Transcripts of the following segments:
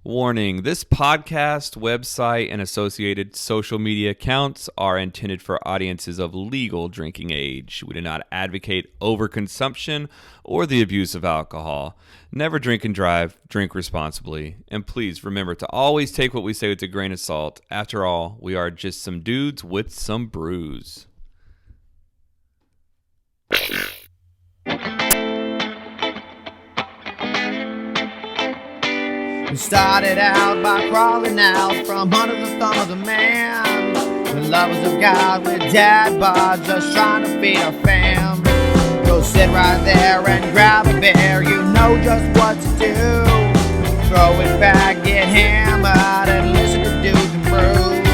Warning, this podcast, website, and associated social media accounts are intended for audiences of legal drinking age. We do not advocate overconsumption or the abuse of alcohol. Never drink and drive, drink responsibly. And please remember to always take what we say with a grain of salt. After all, we are just some dudes with some brews. We started out by crawling out from under the thumb of the man. The lovers of God with dad bods, just trying to feed our fam. Go sit right there and grab a beer, you know just what to do. Throw it back, get hammered, and listen to Dudes and Brews.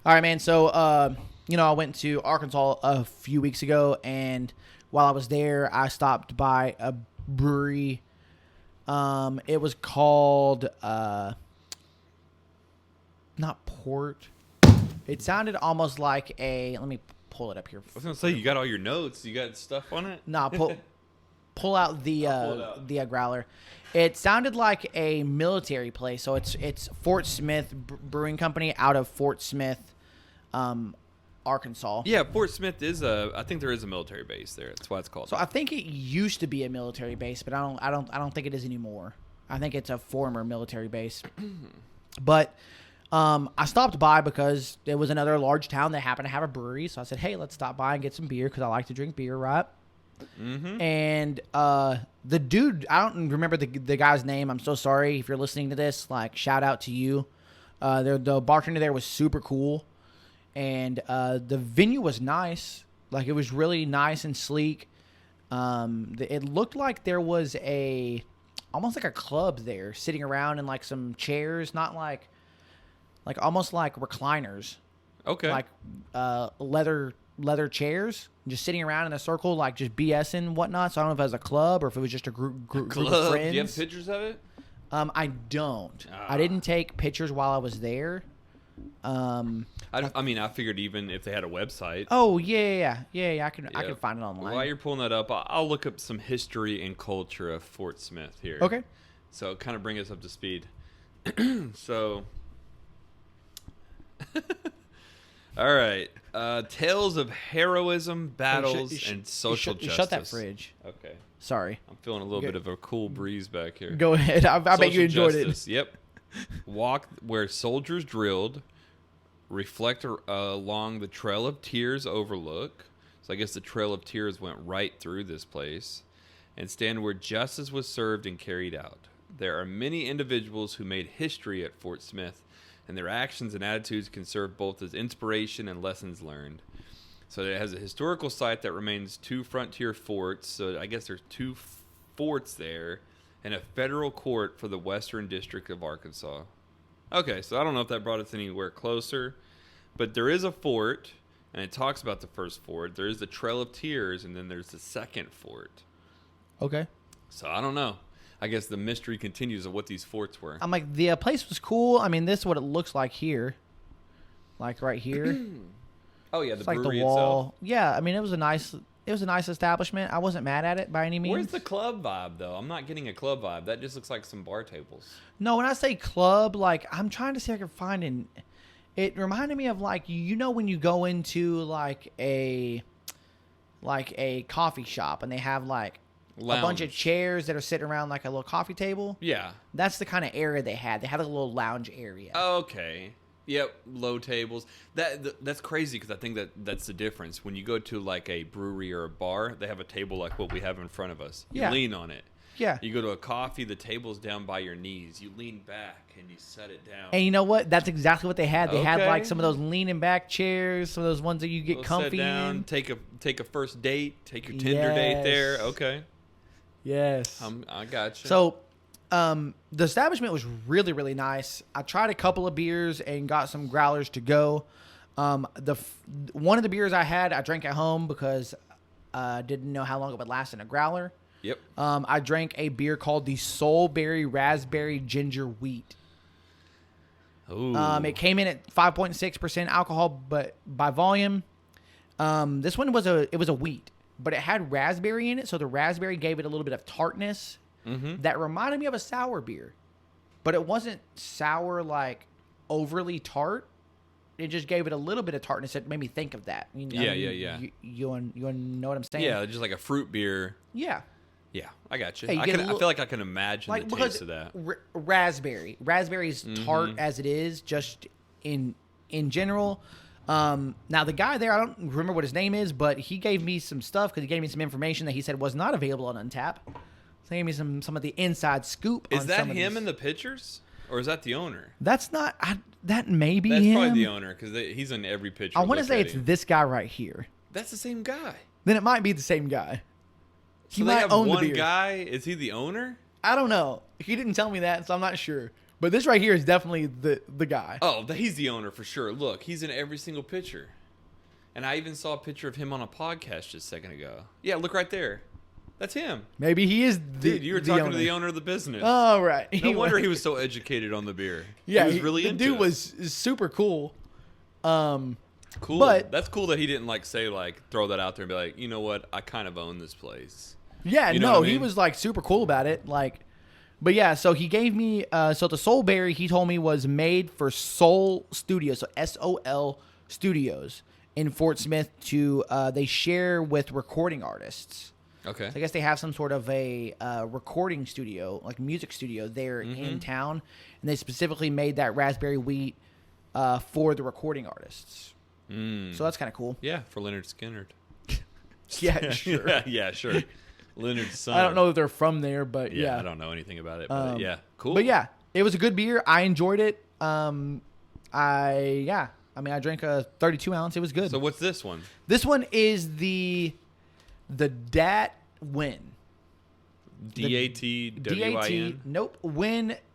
All right, man, so, I went to Arkansas a few weeks ago, and while I was there, I stopped by a brewery. It was called, not Port. It sounded almost like let me pull it up here. I was going to say, you got all your notes. You got stuff on it? Nah, pull out the growler. It sounded like a military place. So it's Fort Smith Brewing Company out of Fort Smith, Arkansas. Yeah, Fort Smith I think there is a military base there. That's why it's called. So I think it used to be a military base, but I don't think it is anymore. I think it's a former military base. But I stopped by because there was another large town that happened to have a brewery. So I said, hey, let's stop by and get some beer because I like to drink beer, right? Mm-hmm. And the dude, I don't remember the guy's name. I'm so sorry if you're listening to this. Like, shout out to you. The bartender there was super cool. And the venue was nice. Like, it was really nice and sleek. It looked like there was almost like a club there sitting around in like some chairs, not like almost like recliners. Okay. Like leather chairs, just sitting around in a circle, like just BSing and whatnot. So I don't know if it was a club or if it was just a group of friends. Do you have pictures of it? I don't. I didn't take pictures while I was there. I figured even if they had a website. Oh yeah. I can find it online. While you're pulling that up, I'll look up some history and culture of Fort Smith here. Okay. So kind of bring us up to speed. So, all right. Tales of heroism, battles, and social justice. Shut that fridge. Okay. Sorry. I'm feeling a little bit of a cool breeze back here. Go ahead. I bet you enjoyed it. Yep. Walk where soldiers drilled. Reflect along the Trail of Tears overlook. So I guess the Trail of Tears went right through this place. And stand where justice was served and carried out. There are many individuals who made history at Fort Smith, and their actions and attitudes can serve both as inspiration and lessons learned. So it has a historical site that remains 2 frontier forts. So I guess there's 2 forts there, and a federal court for the Western District of Arkansas. Okay, so I don't know if that brought us anywhere closer, but there is a fort, and it talks about the first fort. There is the Trail of Tears, and then there's the second fort. Okay. So I don't know. I guess the mystery continues of what these forts were. I'm like, the place was cool. I mean, this is what it looks like here. Like right here. Oh, yeah, it's the like brewery the wall. itself. Yeah, I mean, it was a nice establishment. I wasn't mad at it by any means. Where's the club vibe, though? I'm not getting a club vibe. That just looks like some bar tables. No, when I say club, like, I'm trying to see if I can find it reminded me of, like, when you go into, like a coffee shop and they have, like, Lounge. A bunch of chairs that are sitting around, like, a little coffee table. Yeah. That's the kind of area they had. They had a little lounge area. Okay. Yep, low tables. That's crazy because I think that's the difference. When you go to like a brewery or a bar, they have a table like what we have in front of us. You lean on it. Yeah. You go to a coffee, the table's down by your knees. You lean back and you set it down. And you know what? That's exactly what they had. They had Okay. like some of those leaning back chairs, some of those ones that you get comfy sit down, in. take a first date, take your Tinder date there. Okay. Yes. I got you. So, the establishment was really, really nice. I tried a couple of beers and got some growlers to go. One of the beers I had, I drank at home because I didn't know how long it would last in a growler. Yep. I drank a beer called the Soulberry Raspberry Ginger Wheat. Ooh. It came in at 5.6% alcohol, but by volume, this one was a wheat. but it had raspberry in it, so the raspberry gave it a little bit of tartness that reminded me of a sour beer. But it wasn't sour, like, overly tart. It just gave it a little bit of tartness that made me think of that. Yeah. You know what I'm saying? Yeah, just like a fruit beer. Yeah. Yeah, I got you. Hey, I feel like I can imagine the taste of that. Raspberry's tart as it is, just in general. Now the guy there, I don't remember what his name is, but he gave me some stuff because he gave me some information that he said was not available on Untappd. So he gave me some of the inside scoop. Is that him in the pictures, or is that the owner? That's not. That may be That's him. probably the owner because he's in every picture. I want to say it's this guy right here. That's the same guy. Then it might be the same guy. He So they might have own one the beer. guy. Is he the owner? I don't know. He didn't tell me that, so I'm not sure. But this right here is definitely the guy. Oh, he's the owner for sure. Look, he's in every single picture. And I even saw a picture of him on a podcast just a second ago. Yeah, look right there. That's him. Maybe he is the Dude, you were talking to the owner of the business. Oh, right. No wonder he was so educated on the beer. Yeah, he was really the into dude it. was super cool. Cool. But that's cool that he didn't throw that out there and be like, you know what, I kind of own this place. Yeah, You know no, what I he mean? was like super cool about it. But yeah, so he gave me so the Soul Berry he told me was made for Soul Studios, so SOL Studios in Fort Smith they share with recording artists. Okay. So I guess they have some sort of a recording studio, like music studio there in town, and they specifically made that raspberry wheat for the recording artists. So that's kind of cool. Yeah, for Leonard Skinner. Yeah, sure. Yeah, sure. Leonard's son. I don't know if they're from there, but Yeah, yeah. I don't know anything about it, but yeah, cool. But yeah, it was a good beer. I enjoyed it. I drank a 32 ounce. It was good. So what's this one? This one is the Dat Nguyen. D-A-T-W-I-N? Nope. Nguyen,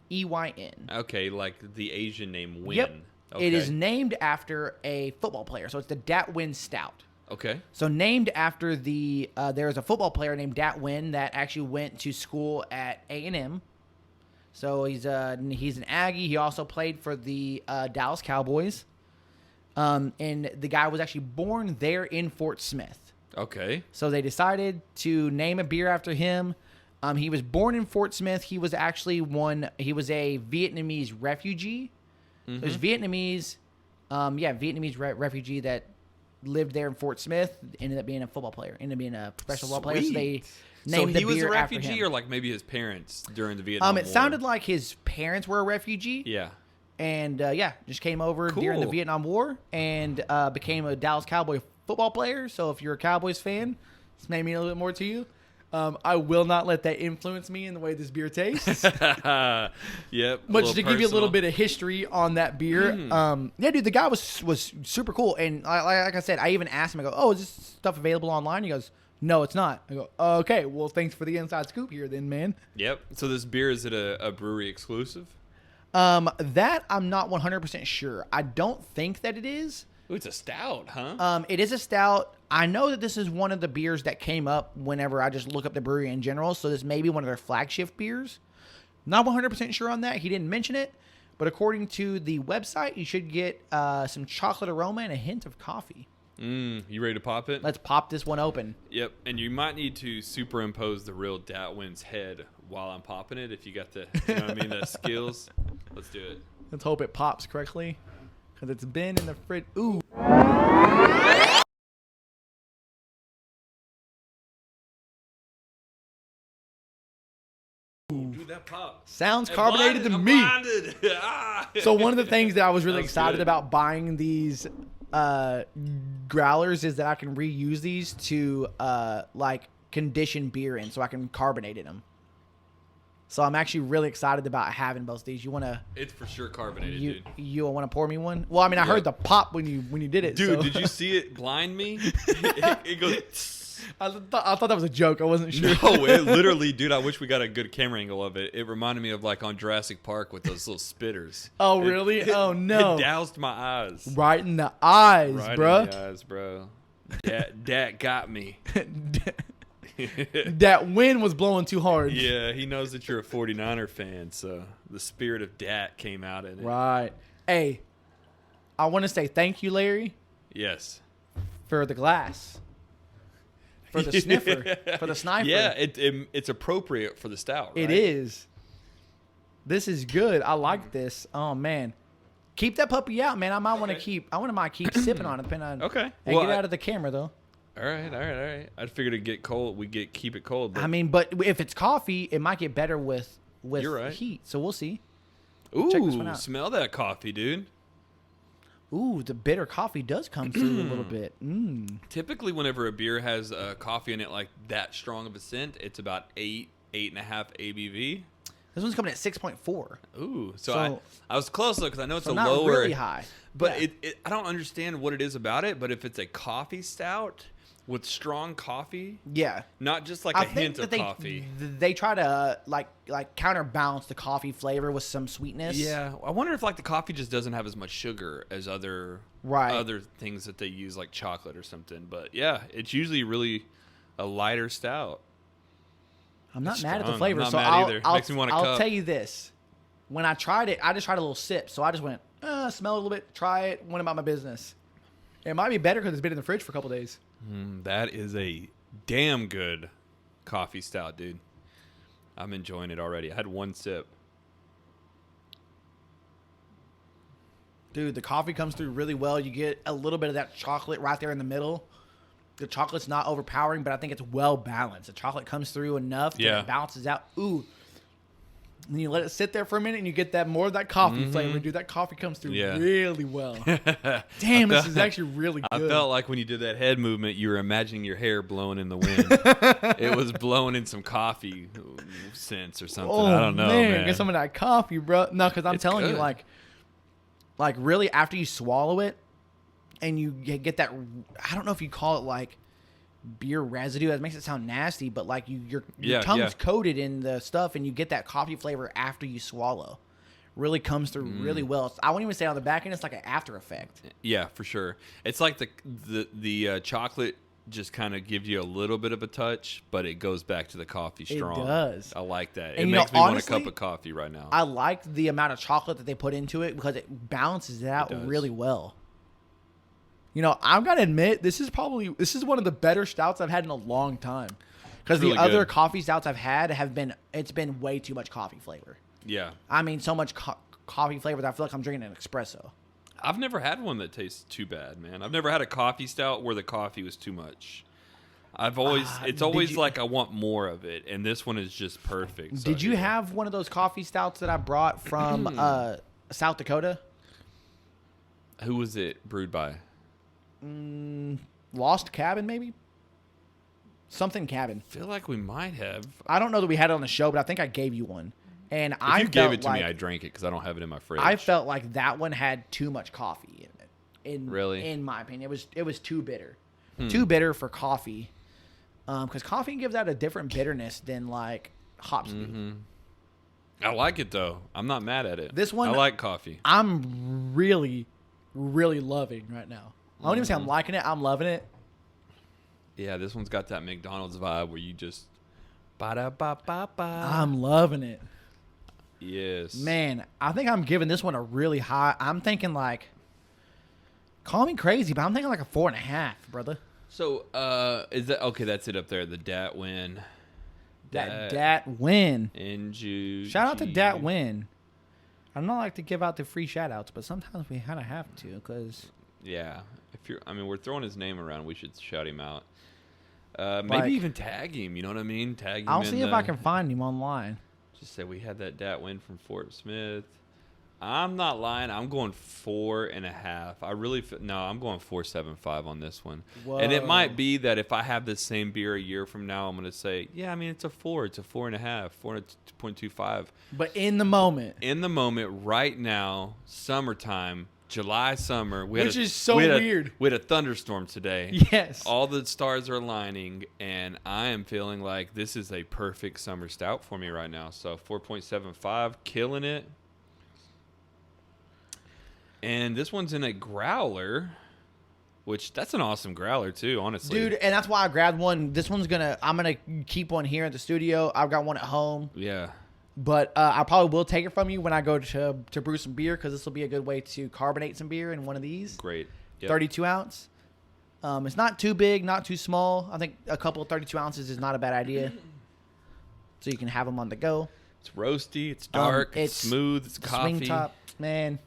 Nguyen. Okay, like the Asian name Nguyen. Yep. Okay. It is named after a football player. So it's the Dat Nguyen Stout. Okay. So named after there's a football player named Dat Nguyen that actually went to school at A&M. So he's an Aggie. He also played for the Dallas Cowboys. And the guy was actually born there in Fort Smith. Okay. So they decided to name a beer after him. He was born in Fort Smith. He was actually he was a Vietnamese refugee. So he's Vietnamese, refugee that lived there in Fort Smith. Ended up being a football player. Ended up being a professional football player. So they named the was beer a after refugee, him. or like maybe his parents during the Vietnam War? It sounded like his parents were a refugee. Yeah. And just came over during the Cool. Vietnam War and became a Dallas Cowboy football player. So if you're a Cowboys fan, this may mean a little bit more to you. I will not let that influence me in the way this beer tastes. Yep. But to give you a little bit of history on that beer, dude, the guy was super cool. And like I said, I even asked him, I go, oh, is this stuff available online? He goes, no, it's not. I go, okay, well, thanks for the inside scoop here then, man. Yep. So this beer, is it a brewery exclusive? That I'm not 100% sure. I don't think that it is. Ooh, it's a stout, huh? It is a stout. I know that this is one of the beers that came up whenever I just look up the brewery in general. So this may be one of their flagship beers. Not 100% sure on that. He didn't mention it. But according to the website, you should get some chocolate aroma and a hint of coffee. You ready to pop it? Let's pop this one open. Yep. And you might need to superimpose the real Dat Nguyen's head while I'm popping it if you got the, you know what I mean, the skills. Let's do it. Let's hope it pops correctly. Because it's been in the fridge. Ooh. Dude, that pop. Sounds carbonated to me. Blinded. Ah. So one of the things that I was really That's excited good. about buying these growlers is that I can reuse these to condition beer in, so I can carbonate in them. So I'm actually really excited about having both these. You want to? It's for sure carbonated, dude. You want to pour me one? Well, I mean, I heard the pop when you did it. Dude, so. did you see it blind me? It goes. I thought that was a joke. I wasn't sure. No, it literally, dude. I wish we got a good camera angle of it. It reminded me of like on Jurassic Park with those little spitters. Oh, really? Oh, no. It doused my eyes. Right in the eyes, Right bruh. in the eyes, bro. Dat got me. That wind was blowing too hard. Yeah, he knows that you're a 49er fan, so the spirit of Dat came out in it. Right. Hey, I want to say thank you, Larry. Yes. for the glass. For the sniffer. For the sniper. Yeah, it's appropriate for the stout, right? It is. This is good. I like this. Oh, man. Keep that puppy out, man. I might want to keep sipping on it, depending on. Okay. And get out of the camera, though. All right. I figured it'd get cold. Keep it cold. But... I mean, but if it's coffee, it might get better with You're right. heat. So we'll see. Ooh, check this one out. Smell that coffee, dude. Ooh, the bitter coffee does come through a little bit. Typically, whenever a beer has coffee in it like that strong of a scent, it's about 8.5 ABV. This one's coming at 6.4. Ooh, so I was close though because I know it's a not lower, really high, but yeah. I don't understand what it is about it. But if it's a coffee stout with strong coffee, yeah, not just like a hint of coffee, they try to like counterbalance the coffee flavor with some sweetness. Yeah, I wonder if like the coffee just doesn't have as much sugar as other things that they use like chocolate or something. But yeah, it's usually really a lighter stout. I'm not mad at the strong. flavor, I'm not so mad either. Makes me want a I'll cup. tell you this: when I tried it, I just tried a little sip, so I just went, smell it a little bit, try it, went about my business. It might be better because it's been in the fridge for a couple days. That is a damn good coffee stout, dude. I'm enjoying it already. I had one sip. Dude, the coffee comes through really well. You get a little bit of that chocolate right there in the middle. The chocolate's not overpowering, but I think it's well balanced. The chocolate comes through enough that it balances out. Ooh. And then you let it sit there for a minute, and you get that more of that coffee flavor. Dude, that coffee comes through really well. Damn, this is actually really good. I felt like when you did that head movement, you were imagining your hair blowing in the wind. It was blowing in some coffee scents or something. I don't know, man. Get some of that coffee, bro. No, because I'm telling you, good. like really, after you swallow it, and you get that, I don't know if you call it like beer residue. That makes it sound nasty, but like your tongue's coated in the stuff, and you get that coffee flavor after you swallow. Really comes through really well. I wouldn't even say on the back end, it's like an after effect. Yeah, for sure. It's like the chocolate just kind of gives you a little bit of a touch, but it goes back to the coffee strong. It does. I like that. And it makes me want a cup of coffee right now. I like the amount of chocolate that they put into it because it balances it out really well. You know, I've got to admit, this is one of the better stouts I've had in a long time. Because the other coffee stouts I've had it's been way too much coffee flavor. Yeah. I mean, so much coffee flavor that I feel like I'm drinking an espresso. I've never had one that tastes too bad, man. I've never had a coffee stout where the coffee was too much. It's always like I want more of it, and this one is just perfect. So, did you have one of those coffee stouts that I brought from South Dakota? Who was it brewed by? Lost Cabin, maybe? Something Cabin. I feel like we might have. I don't know that we had it on the show, but I think I gave you one. And if you gave it to me, I drank it because I don't have it in my fridge. I felt like that one had too much coffee in it. Really? In my opinion. It was too bitter. Too bitter for coffee. Because coffee gives out a different bitterness than like hops do. I like it though. I'm not mad at it. This one, I like coffee. I'm really, really loving right now. I don't even say I'm liking it. I'm loving it. Yeah, this one's got that McDonald's vibe where you just ba-da-ba-ba-ba. I'm loving it. Yes. Man, I think I'm giving this one a really high. I'm thinking like, call me crazy, but I'm thinking like a 4.5, brother. So, is that okay? That's it up there. The Dat Nguyen. Dat Nguyen. NG. Shout out to Dat Nguyen. I don't like to give out the free shout outs, but sometimes we kind of have to because. Yeah. We're throwing his name around. We should shout him out. Maybe even tag him. You know what I mean? Tag him. I'll see if I can find him online. Just say we had that Dat Nguyen from Fort Smith. I'm not lying. I'm going 4.5. I'm going 4.75 on this one. Whoa. And it might be that if I have the same beer a year from now, I'm going to say, yeah, I mean, it's a 4. It's a 4.5, 4.25. But in the moment, right now, summertime, July summer, which is so weird. We had a thunderstorm today. Yes. All the stars are aligning, and I am feeling like this is a perfect summer stout for me right now. So 4.75, killing it. And this one's in a growler, which that's an awesome growler too, honestly. Dude, and that's why I grabbed one. I'm going to keep one here at the studio. I've got one at home. Yeah. But I probably will take it from you when I go to brew some beer because this will be a good way to carbonate some beer in one of these. Great. Yep. 32 ounce. It's not too big, not too small. I think a couple of 32 ounces is not a bad idea. So you can have them on the go. It's roasty. It's dark. It's smooth. It's coffee. Swing top, man.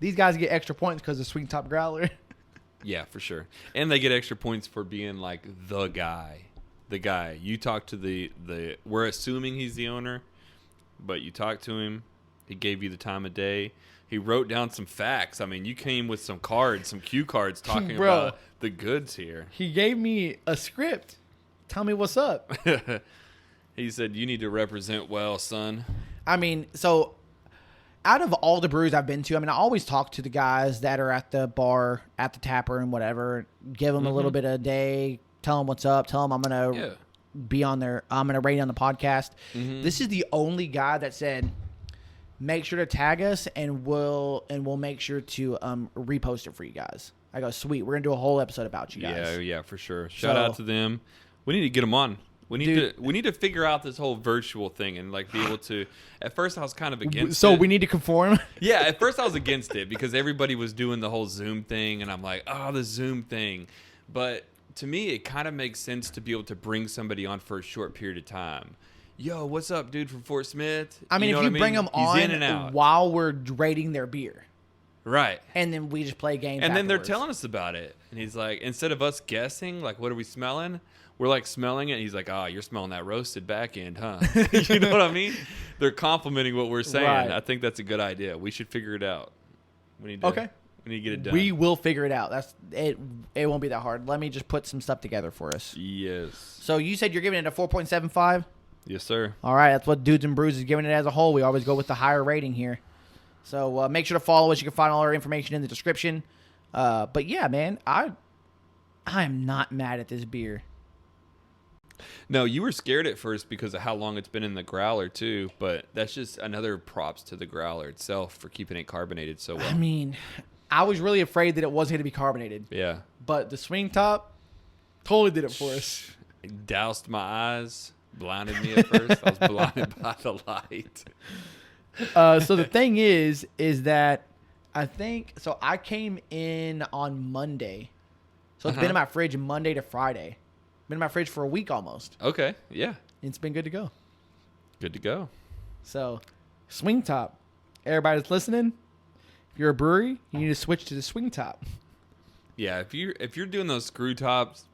These guys get extra points because of swing top growler. Yeah, for sure. And they get extra points for being like the guy. The guy. You talk to the we're assuming he's the owner, but you talk to him. He gave you the time of day. He wrote down some facts. I mean, you came with some cards, some cue cards talking about the goods here. He gave me a script. Tell me what's up. He said, you need to represent well, son. I mean, so out of all the brews I've been to, I mean, I always talk to the guys that are at the bar, at the tap room, whatever, give them a little bit of a day, tell them what's up, tell them I'm going to be on there, I'm going to rate on the podcast. This is the only guy that said, make sure to tag us and we'll make sure to repost it for you guys. I go, sweet, we're going to do a whole episode about you guys. Yeah, for sure. Shout out to them. We need to get them on. We need to figure out this whole virtual thing and like be able to. At first, I was kind of against it. So we need to conform. Yeah, at first I was against it because everybody was doing the whole Zoom thing, and I'm like, oh, the Zoom thing. But to me, it kind of makes sense to be able to bring somebody on for a short period of time. Yo, what's up, dude from Fort Smith? I mean, if you bring them on in and out while we're rating their beer. Right. And then we just play games and then afterwards. they're telling us about it. And he's like, instead of us guessing, like, what are we smelling? We're like smelling it. And he's like, you're smelling that roasted back end, huh? You know what I mean? They're complimenting what we're saying. Right. I think that's a good idea. We should figure it out. We need to get it done. We will figure it out. That's it. It won't be that hard. Let me just put some stuff together for us. Yes. So you said you're giving it a 4.75? Yes, sir. All right. That's what Dudes and Brews is giving it as a whole. We always go with the higher rating here. So make sure to follow us. You can find all our information in the description. But yeah, man, I am not mad at this beer. No, you were scared at first because of how long it's been in the growler too, but that's just another props to the growler itself for keeping it carbonated so well. I mean, I was really afraid that it wasn't going to be carbonated. Yeah. But the swing top totally did it for us. It doused my eyes, blinded me at first. I was blinded by the light. So the thing is that I came in on Monday. So it's been in my fridge Monday to Friday. Been in my fridge for a week almost. Okay, yeah. It's been good to go. Good to go. So, swing top. Everybody that's listening, if you're a brewery, you need to switch to the swing top. Yeah, if you're doing those screw tops,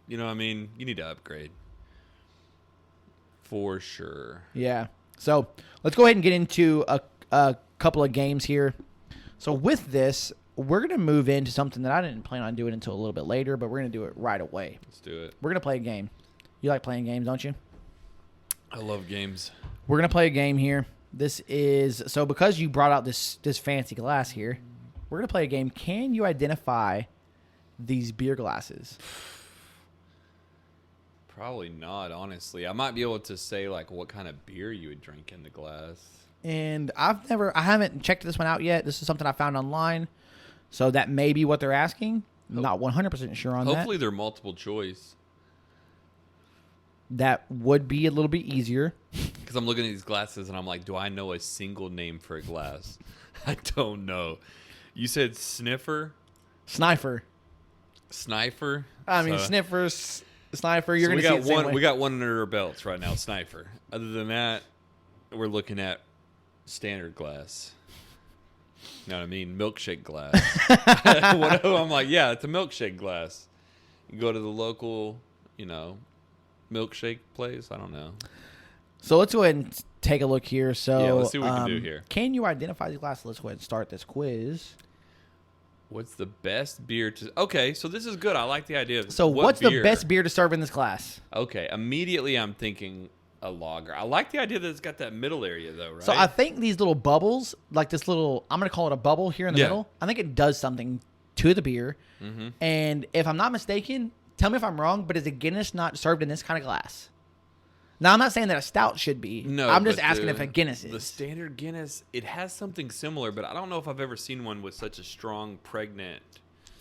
you know what I mean, you need to upgrade. For sure. Yeah. So, let's go ahead and get into a couple of games here. So, with this, we're going to move into something that I didn't plan on doing until a little bit later, but we're going to do it right away. Let's do it. We're going to play a game. You like playing games, don't you? I love games. We're going to play a game here. This is, so because you brought out this fancy glass here, we're going to play a game. Can you identify these beer glasses? Probably not, honestly. I might be able to say like what kind of beer you would drink in the glass. And I haven't checked this one out yet. This is something I found online. So that may be what they're asking. Not 100% sure on that. Hopefully they're multiple choice. That would be a little bit easier. Because I'm looking at these glasses and I'm like, do I know a single name for a glass? I don't know. You said sniffer? Sniper. Sniper? I mean, sniffers, sniper. You're going to see it the same way. We got one under our belts right now, sniper. Other than that, we're looking at standard glass. You know what I mean? Milkshake glass. I'm like, yeah, it's a milkshake glass. You go to the local, milkshake place. I don't know. So let's go ahead and take a look here. So yeah, let's see what we can do here. Can you identify these glasses? Let's go ahead and start this quiz. What's the best beer to... Okay, so this is good. I like the idea of... So what's the best beer to serve in this glass? Okay, immediately I'm thinking... a lager. I like the idea that it's got that middle area though, right? So I think these little bubbles, like this little, I'm going to call it a bubble here in the middle. I think it does something to the beer. Mm-hmm. And if I'm not mistaken, tell me if I'm wrong, but is a Guinness not served in this kind of glass? Now, I'm not saying that a stout should be. No, I'm just asking if a Guinness is. The standard Guinness, it has something similar, but I don't know if I've ever seen one with such a strong, pregnant...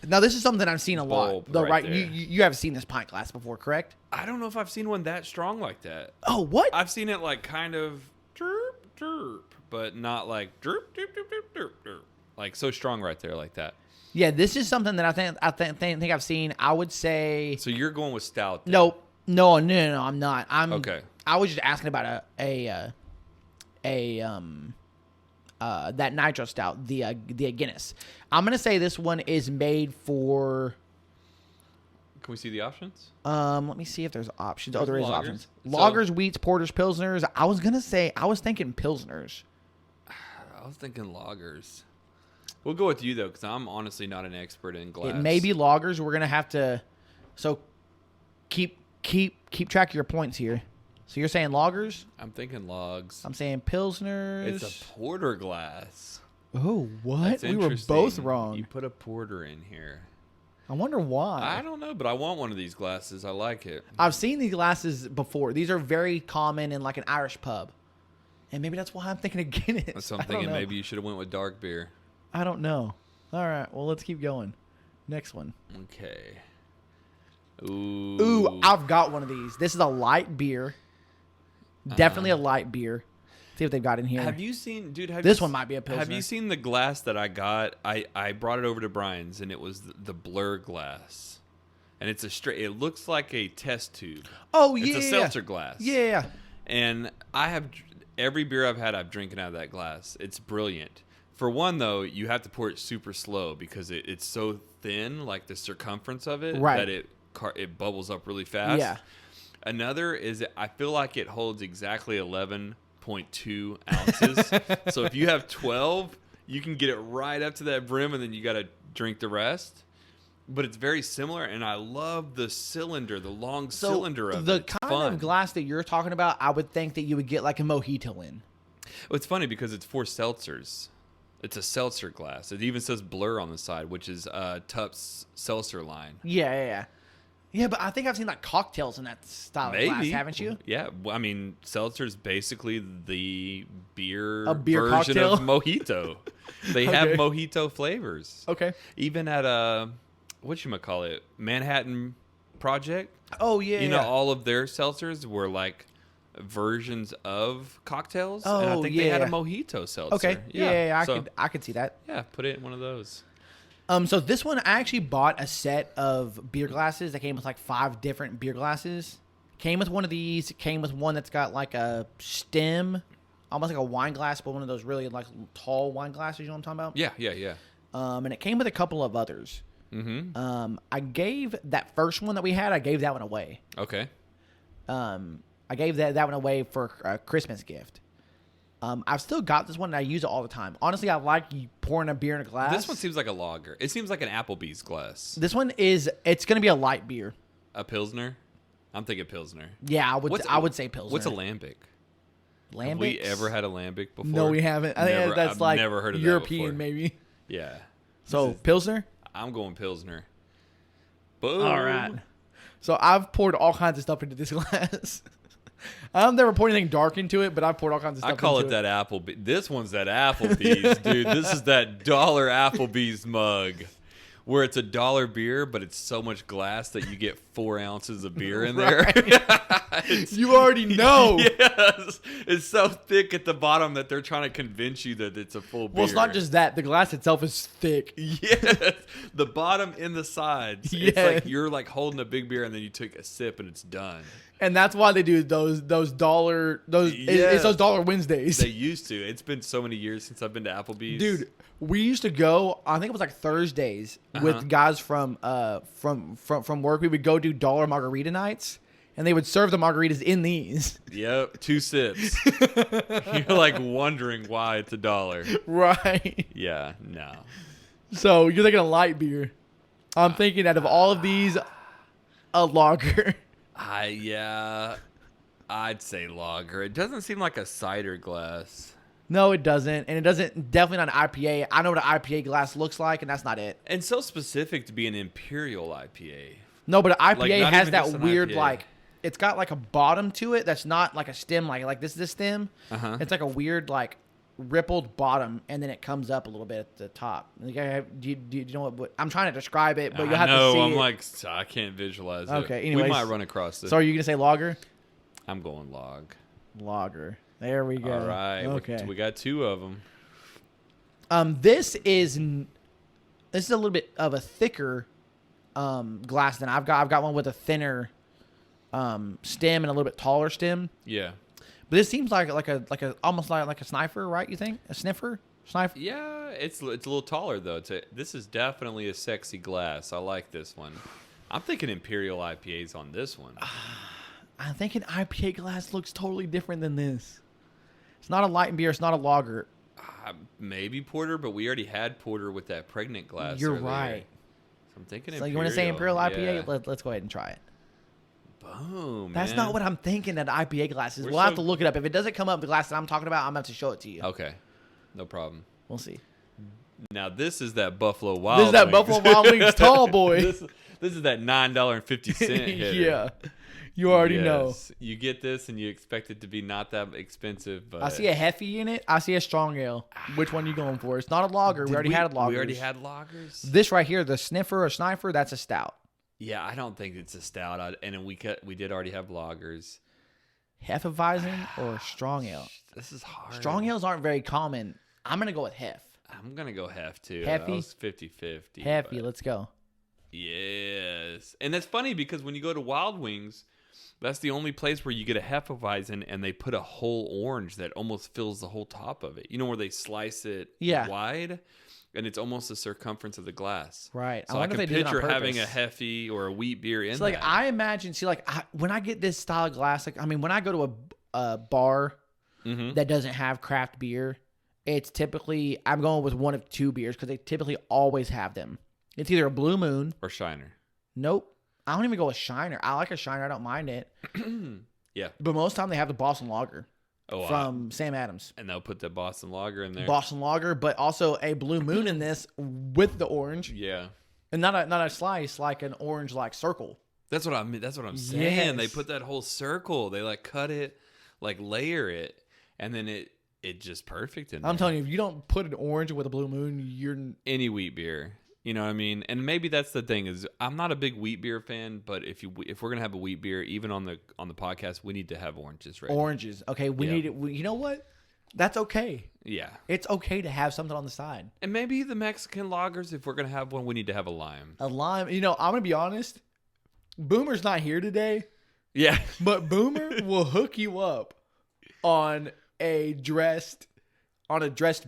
Now, this is something I've seen a lot. Right you have seen this pint glass before, correct? I don't know if I've seen one that strong like that. Oh, what? I've seen it like kind of derp, derp, but not like derp, derp, derp, derp, derp, derp. Like so strong right there like that. Yeah, this is something that I think I've seen. I would say So you're going with stout? Then. no, I'm not. Okay. I was just asking about that nitro stout, the Guinness. I'm gonna say this one is made for. Can we see the options? Let me see if there's options. Oh, there is lagers. options. So- Lagers, wheats, porters, pilsners. I was thinking pilsners. I was thinking lagers. We'll go with you though, because I'm honestly not an expert in glass. It may be lagers. We're gonna have to. So, keep track of your points here. So you're saying lagers? I'm thinking logs. I'm saying pilsners. It's a porter glass. Oh, what? That's We were interesting. both wrong. You put a porter in here. I wonder why. I don't know, but I want one of these glasses. I like it. I've seen these glasses before. These are very common in like an Irish pub. And maybe that's why I'm thinking of Guinness. So I'm thinking maybe you should have went with dark beer. I don't know. All right. Well, let's keep going. Next one. Okay. Ooh. Ooh, I've got one of these. This is a light beer. Definitely a light beer. See what they've got in here. Have you seen, dude? This one might be a pilsner. Have you seen the glass that I got? I brought it over to Brian's, and it was the Blur glass, and it's a straight. It looks like a test tube. Oh yeah, It's a seltzer glass. Yeah. And I have every beer I've had, I've drinking out of that glass. It's brilliant. For one, though, you have to pour it super slow because it's so thin, like the circumference of it, Right. that it bubbles up really fast. Yeah. Another is I feel like it holds exactly 11.2 ounces. So if you have 12, you can get it right up to that brim, and then you got to drink the rest. But it's very similar, and I love the cylinder, the long cylinder of the it. It's kind fun. of glass that you're talking about, I would think that you would get like a mojito in. Well, it's funny because it's for seltzers. It's a seltzer glass. It even says Blur on the side, which is Tup's seltzer line. Yeah. Yeah, but I think I've seen like cocktails in that style of glass, haven't you? Yeah. Well, I mean, seltzer's basically the A beer version cocktail? of mojito. They have Okay. mojito flavors. Okay. Even at whatchamacallit, Manhattan Project. Oh yeah. You know, all of their seltzers were like versions of cocktails. And I Oh, think they had a yeah. mojito seltzer. Okay. Yeah, So, I could see that. yeah, put it in one of those. So this one, I actually bought a set of beer glasses that came with like 5 different beer glasses. Came with one of these. Came with one that's got like a stem, almost like a wine glass, but one of those really like tall wine glasses. You know what I'm talking about? Yeah. And it came with a couple of others. Mm-hmm. I gave that first one that we had. I gave that one away. Okay. I gave that one away for a Christmas gift. I've still got this one, and I use it all the time. Honestly, I like pouring a beer in a glass. This one seems like a lager. It seems like an Applebee's glass. This one it's going to be a light beer. A Pilsner? I'm thinking Pilsner. Yeah, I would say Pilsner. What's a lambic? Lambic? Have we ever had a lambic before? No, we haven't. I think that's I've like never heard of European, that before. maybe. Yeah. So, Pilsner? I'm going Pilsner. Boom. All right. So, I've poured all kinds of stuff into this glass. I've never poured anything dark into it, but I've poured all kinds of stuff I call into it that Applebee's. This one's that Applebee's, dude. This is that dollar Applebee's mug where it's $1 beer, but it's so much glass that you get 4 ounces of beer in there. You already know. Yes. It's so thick at the bottom that they're trying to convince you that it's a full beer. Well, it's not just that. The glass itself is thick. Yes. The bottom and the sides. Yeah. It's like you're like holding a big beer and then you take a sip and it's done. And that's why they do those dollar it's those dollar Wednesdays. They used to. It's been so many years since I've been to Applebee's. Dude, we used to go. I think it was like Thursdays with guys from work. We would go do dollar margarita nights, and they would serve the margaritas in these. Yep, 2 sips. You're like wondering why it's $1. Right. Yeah, no. So you're thinking a light beer. I'm thinking out of all of these, a lager. I'd say lager. It doesn't seem like a cider glass. No, it doesn't, and it doesn't. Definitely not an IPA. I know what an IPA glass looks like, and that's not it. And so specific to be an imperial IPA. No, but an Like, IPA not has even that just an weird IPA. like. It's got like a bottom to it that's not like a stem. Like this is a stem. It's like a weird like rippled bottom, and then it comes up a little bit at the top. Like, do you know what? I'm trying to describe it, but you'll have to see I'm it. like, I can't visualize it. Okay, We anyways. might run across this. So are you gonna say lager? I'm going log. Lager. There we go. All right. Okay. We got 2 of them. This is This is a little bit of a thicker glass than I've got. I've got one with a thinner stem and a little bit taller stem. Yeah. But this seems like a almost like a sniffer, right? You think a sniffer? Sniffer? Yeah, it's a little taller though. This is definitely a sexy glass. I like this one. I'm thinking Imperial IPAs on this one. I'm thinking IPA glass looks totally different than this. It's not a light beer. It's not a lager. Maybe porter, but we already had porter with that pregnant glass. You're earlier. right. So I'm thinking. So Imperial. you want to say Imperial IPA? Yeah. Let's go ahead and try it. Boom. That's man. not what I'm thinking that IPA glass is. We're We'll have to look it up. If it doesn't come up, the glass that I'm talking about, I'm going to have to show it to you. Okay, no problem. We'll see. Now this is that Buffalo Wild. This is that Wings. Buffalo Wild Wings tall boy. This is that $9.50 hitter. Yeah. You already know. Yes. You get this and you expect it to be not that expensive. But I see a Heffy in it. I see a strong ale. Which one are you going for? It's not a lager. We already had lagers. We already had lagers. This right here, the sniffer or snifer, that's a stout. Yeah, I don't think it's a stout. And we did already have lagers. Hefeweizen or strong ale? This is hard. Strong ales aren't very common. I'm going to go with Hef. I'm going to go Hef too. Heffy? I was 50-50. Heffy, but let's go. Yes. And that's funny because when you go to Wild Wings, that's the only place where you get a Hefeweizen and they put a whole orange that almost fills the whole top of it. You know where they slice it wide? And it's almost the circumference of the glass. Right. So I can picture having a Heffy or a wheat beer in like that. I imagine, when I get this style of glass, when I go to a bar that doesn't have craft beer, it's typically, I'm going with one of two beers because they typically always have them. It's either a Blue Moon. Or Shiner. Nope. I don't even go with Shiner. I like a Shiner. I don't mind it. Yeah. But most of the time they have the Boston Lager from Sam Adams. And they'll put the Boston Lager in there. Boston Lager, but also a Blue Moon in this with the orange. Yeah. And not a slice, like an orange like circle. That's what I'm saying. Yes. They put that whole circle. They like cut it, like layer it, and then it just perfect in there. I'm telling you, if you don't put an orange with a Blue Moon, you're any wheat beer. You know what I mean? And maybe that's the thing is I'm not a big wheat beer fan, but if we're gonna have a wheat beer, even on the podcast, we need to have oranges ready. Oranges. Okay, we need it. You know what? That's okay. Yeah. It's okay to have something on the side. And maybe the Mexican lagers, if we're gonna have one, we need to have a lime. A lime. You know, I'm gonna be honest. Boomer's not here today. Yeah. But Boomer will hook you up on a dressed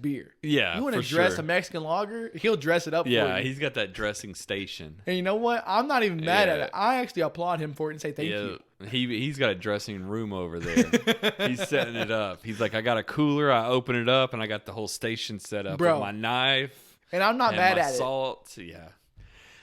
beer. Yeah. You want to dress a Mexican lager? He'll dress it up for you. Yeah, he's got that dressing station. And you know what? I'm not even mad at it. I actually applaud him for it and say thank you. He's got a dressing room over there. He's setting it up. He's like, I got a cooler. I open it up, and I got the whole station set up with my knife. And I'm not mad at salt. Yeah.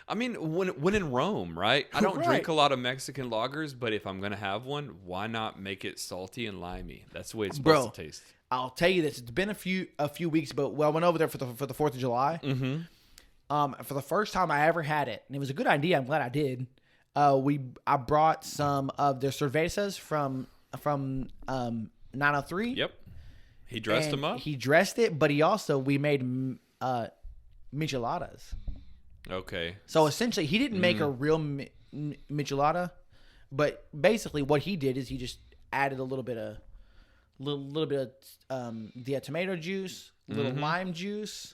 I mean, when in Rome, right? I don't drink a lot of Mexican lagers, but if I'm going to have one, why not make it salty and limey? That's the way it's supposed to taste. I'll tell you this. It's been a few weeks, but I went over there for the 4th of July. Mm-hmm. For the first time I ever had it, and it was a good idea. I'm glad I did. I brought some of their cervezas from 903. Yep. He dressed them up. He dressed it, but we made micheladas. Okay. So essentially, he didn't make a real michelada, but basically what he did is he just added a little bit of the tomato juice, a little lime juice,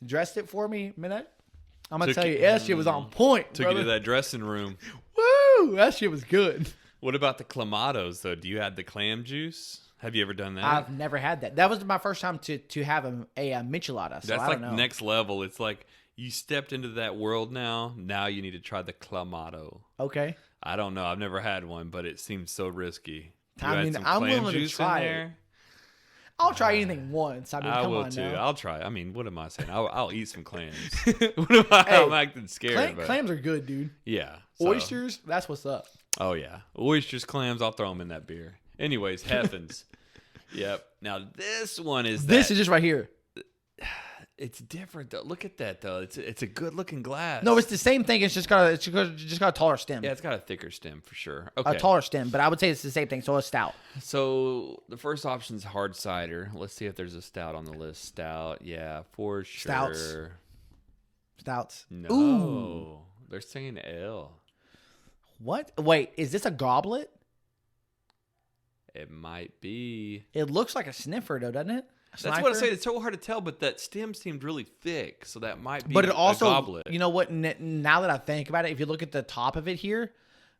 dressed it for me. I'm gonna tell you, that shit was on point. Took you to that dressing room. Woo! That shit was good. What about the clamatos though? Do you add the clam juice? Have you ever done that? I've never had that. That was my first time to have a michelada. So That's I like don't know. next level. It's like you stepped into that world now. Now you need to try the clamato. Okay. I don't know. I've never had one, but it seems so risky. I'm willing to try it. I'll try anything once. I mean, I come will on too. now. I'll try. I mean, what am I saying? I'll eat some clams. What am I? I'm acting scared. Clams are good, dude. Yeah. Oysters, that's what's up. Oh yeah, oysters, clams. I'll throw them in that beer. Anyways, Heffens. Yep. Now this one is. This is just right here. It's different though. Look at that though. It's a good looking glass. No, it's the same thing. It's just got a taller stem. Yeah, it's got a thicker stem for sure. Okay. A taller stem, but I would say it's the same thing. So a stout. So the first option is hard cider. Let's see if there's a stout on the list. Stout, yeah, for sure. Stouts. No, Ooh. They're saying ale. What? Wait, is this a goblet? It might be. It looks like a sniffer though, doesn't it? That's what I say. It's so hard to tell, but that stem seemed really thick, so that might be But it also, a goblet. you know what? Now that I think about it, if you look at the top of it here,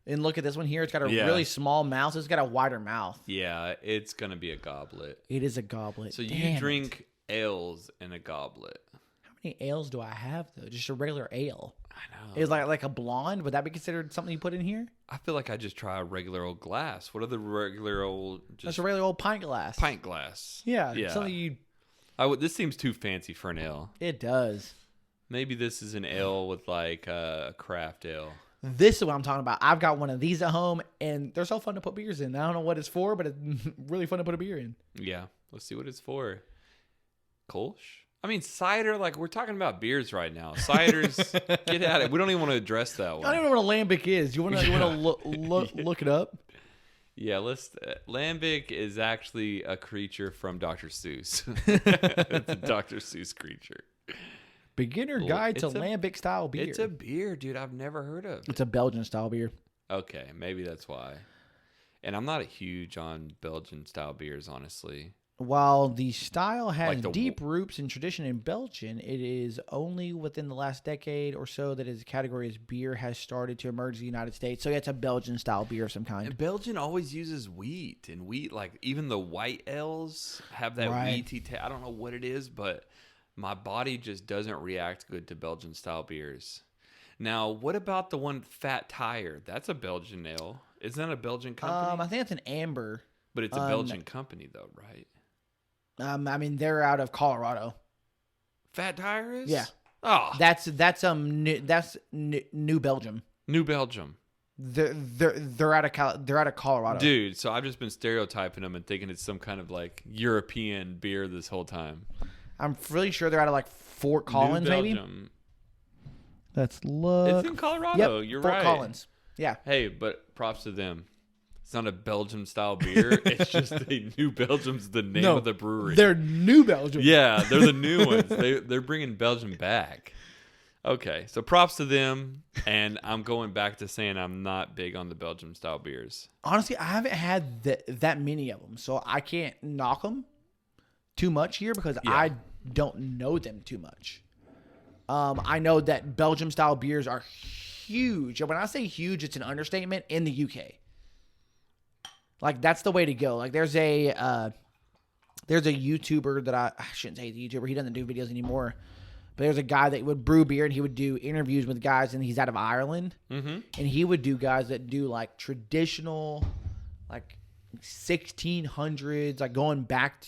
and look at this one here, it's got a really small mouth. It's got a wider mouth. Yeah, it's gonna be a goblet. It is a goblet. So you drink ales in a goblet. How many ales do I have though? Just a regular ale. I know. It's like a blonde. Would that be considered something you put in here? I feel like I just try a regular old glass. What are the regular old? That's a regular old pint glass. Pint glass. Yeah. Something you. This seems too fancy for an ale. It does. Maybe this is an ale with like a craft ale. This is what I'm talking about. I've got one of these at home, and they're so fun to put beers in. I don't know what it's for, but it's really fun to put a beer in. Yeah. Let's see what it's for. Kolsch? I mean, cider, like, we're talking about beers right now. Ciders, get at it. We don't even want to address that one. I don't even know what a lambic is. You want to look it up? Yeah, lambic is actually a creature from Dr. Seuss. It's a Dr. Seuss creature. Beginner guide to lambic style beer. It's a beer, dude, I've never heard of. It's a Belgian style beer. Okay, maybe that's why. And I'm not a huge on Belgian style beers, honestly. While the style has Like deep roots and tradition in Belgium, it is only within the last decade or so that its category as beer has started to emerge in the United States. So yeah, it's a Belgian style beer of some kind. And Belgium always uses wheat, and wheat, like even the white ales have that wheaty taste. I don't know what it is, but my body just doesn't react good to Belgian style beers. Now, what about the one Fat Tire? That's a Belgian ale. Isn't that a Belgian company? I think it's an amber. But it's a Belgian company, though, right? I mean, they're out of Colorado. Fat Tire is? Yeah. Oh, that's New Belgium. New Belgium. They're out of Colorado. Dude, so I've just been stereotyping them and thinking it's some kind of like European beer this whole time. I'm really sure they're out of like Fort Collins, maybe. Let's look. It's in Colorado. Yep, You're Fort right. Collins. Yeah. Hey, but props to them. It's not a Belgium style beer. It's just New Belgium's the name of the brewery. They're New Belgium. Yeah, they're the new ones. They're bringing Belgium back. Okay, so props to them. And I'm going back to saying I'm not big on the Belgium style beers. Honestly, I haven't had that many of them, so I can't knock them too much here because I don't know them too much. I know that Belgium style beers are huge. And when I say huge, it's an understatement in the UK. Like, that's the way to go. Like, there's a YouTuber that I shouldn't say he's a YouTuber. He doesn't do videos anymore. But there's a guy that would brew beer, and he would do interviews with guys, and he's out of Ireland. Mm-hmm. And he would do guys that do, like, traditional, like, 1600s, like, going back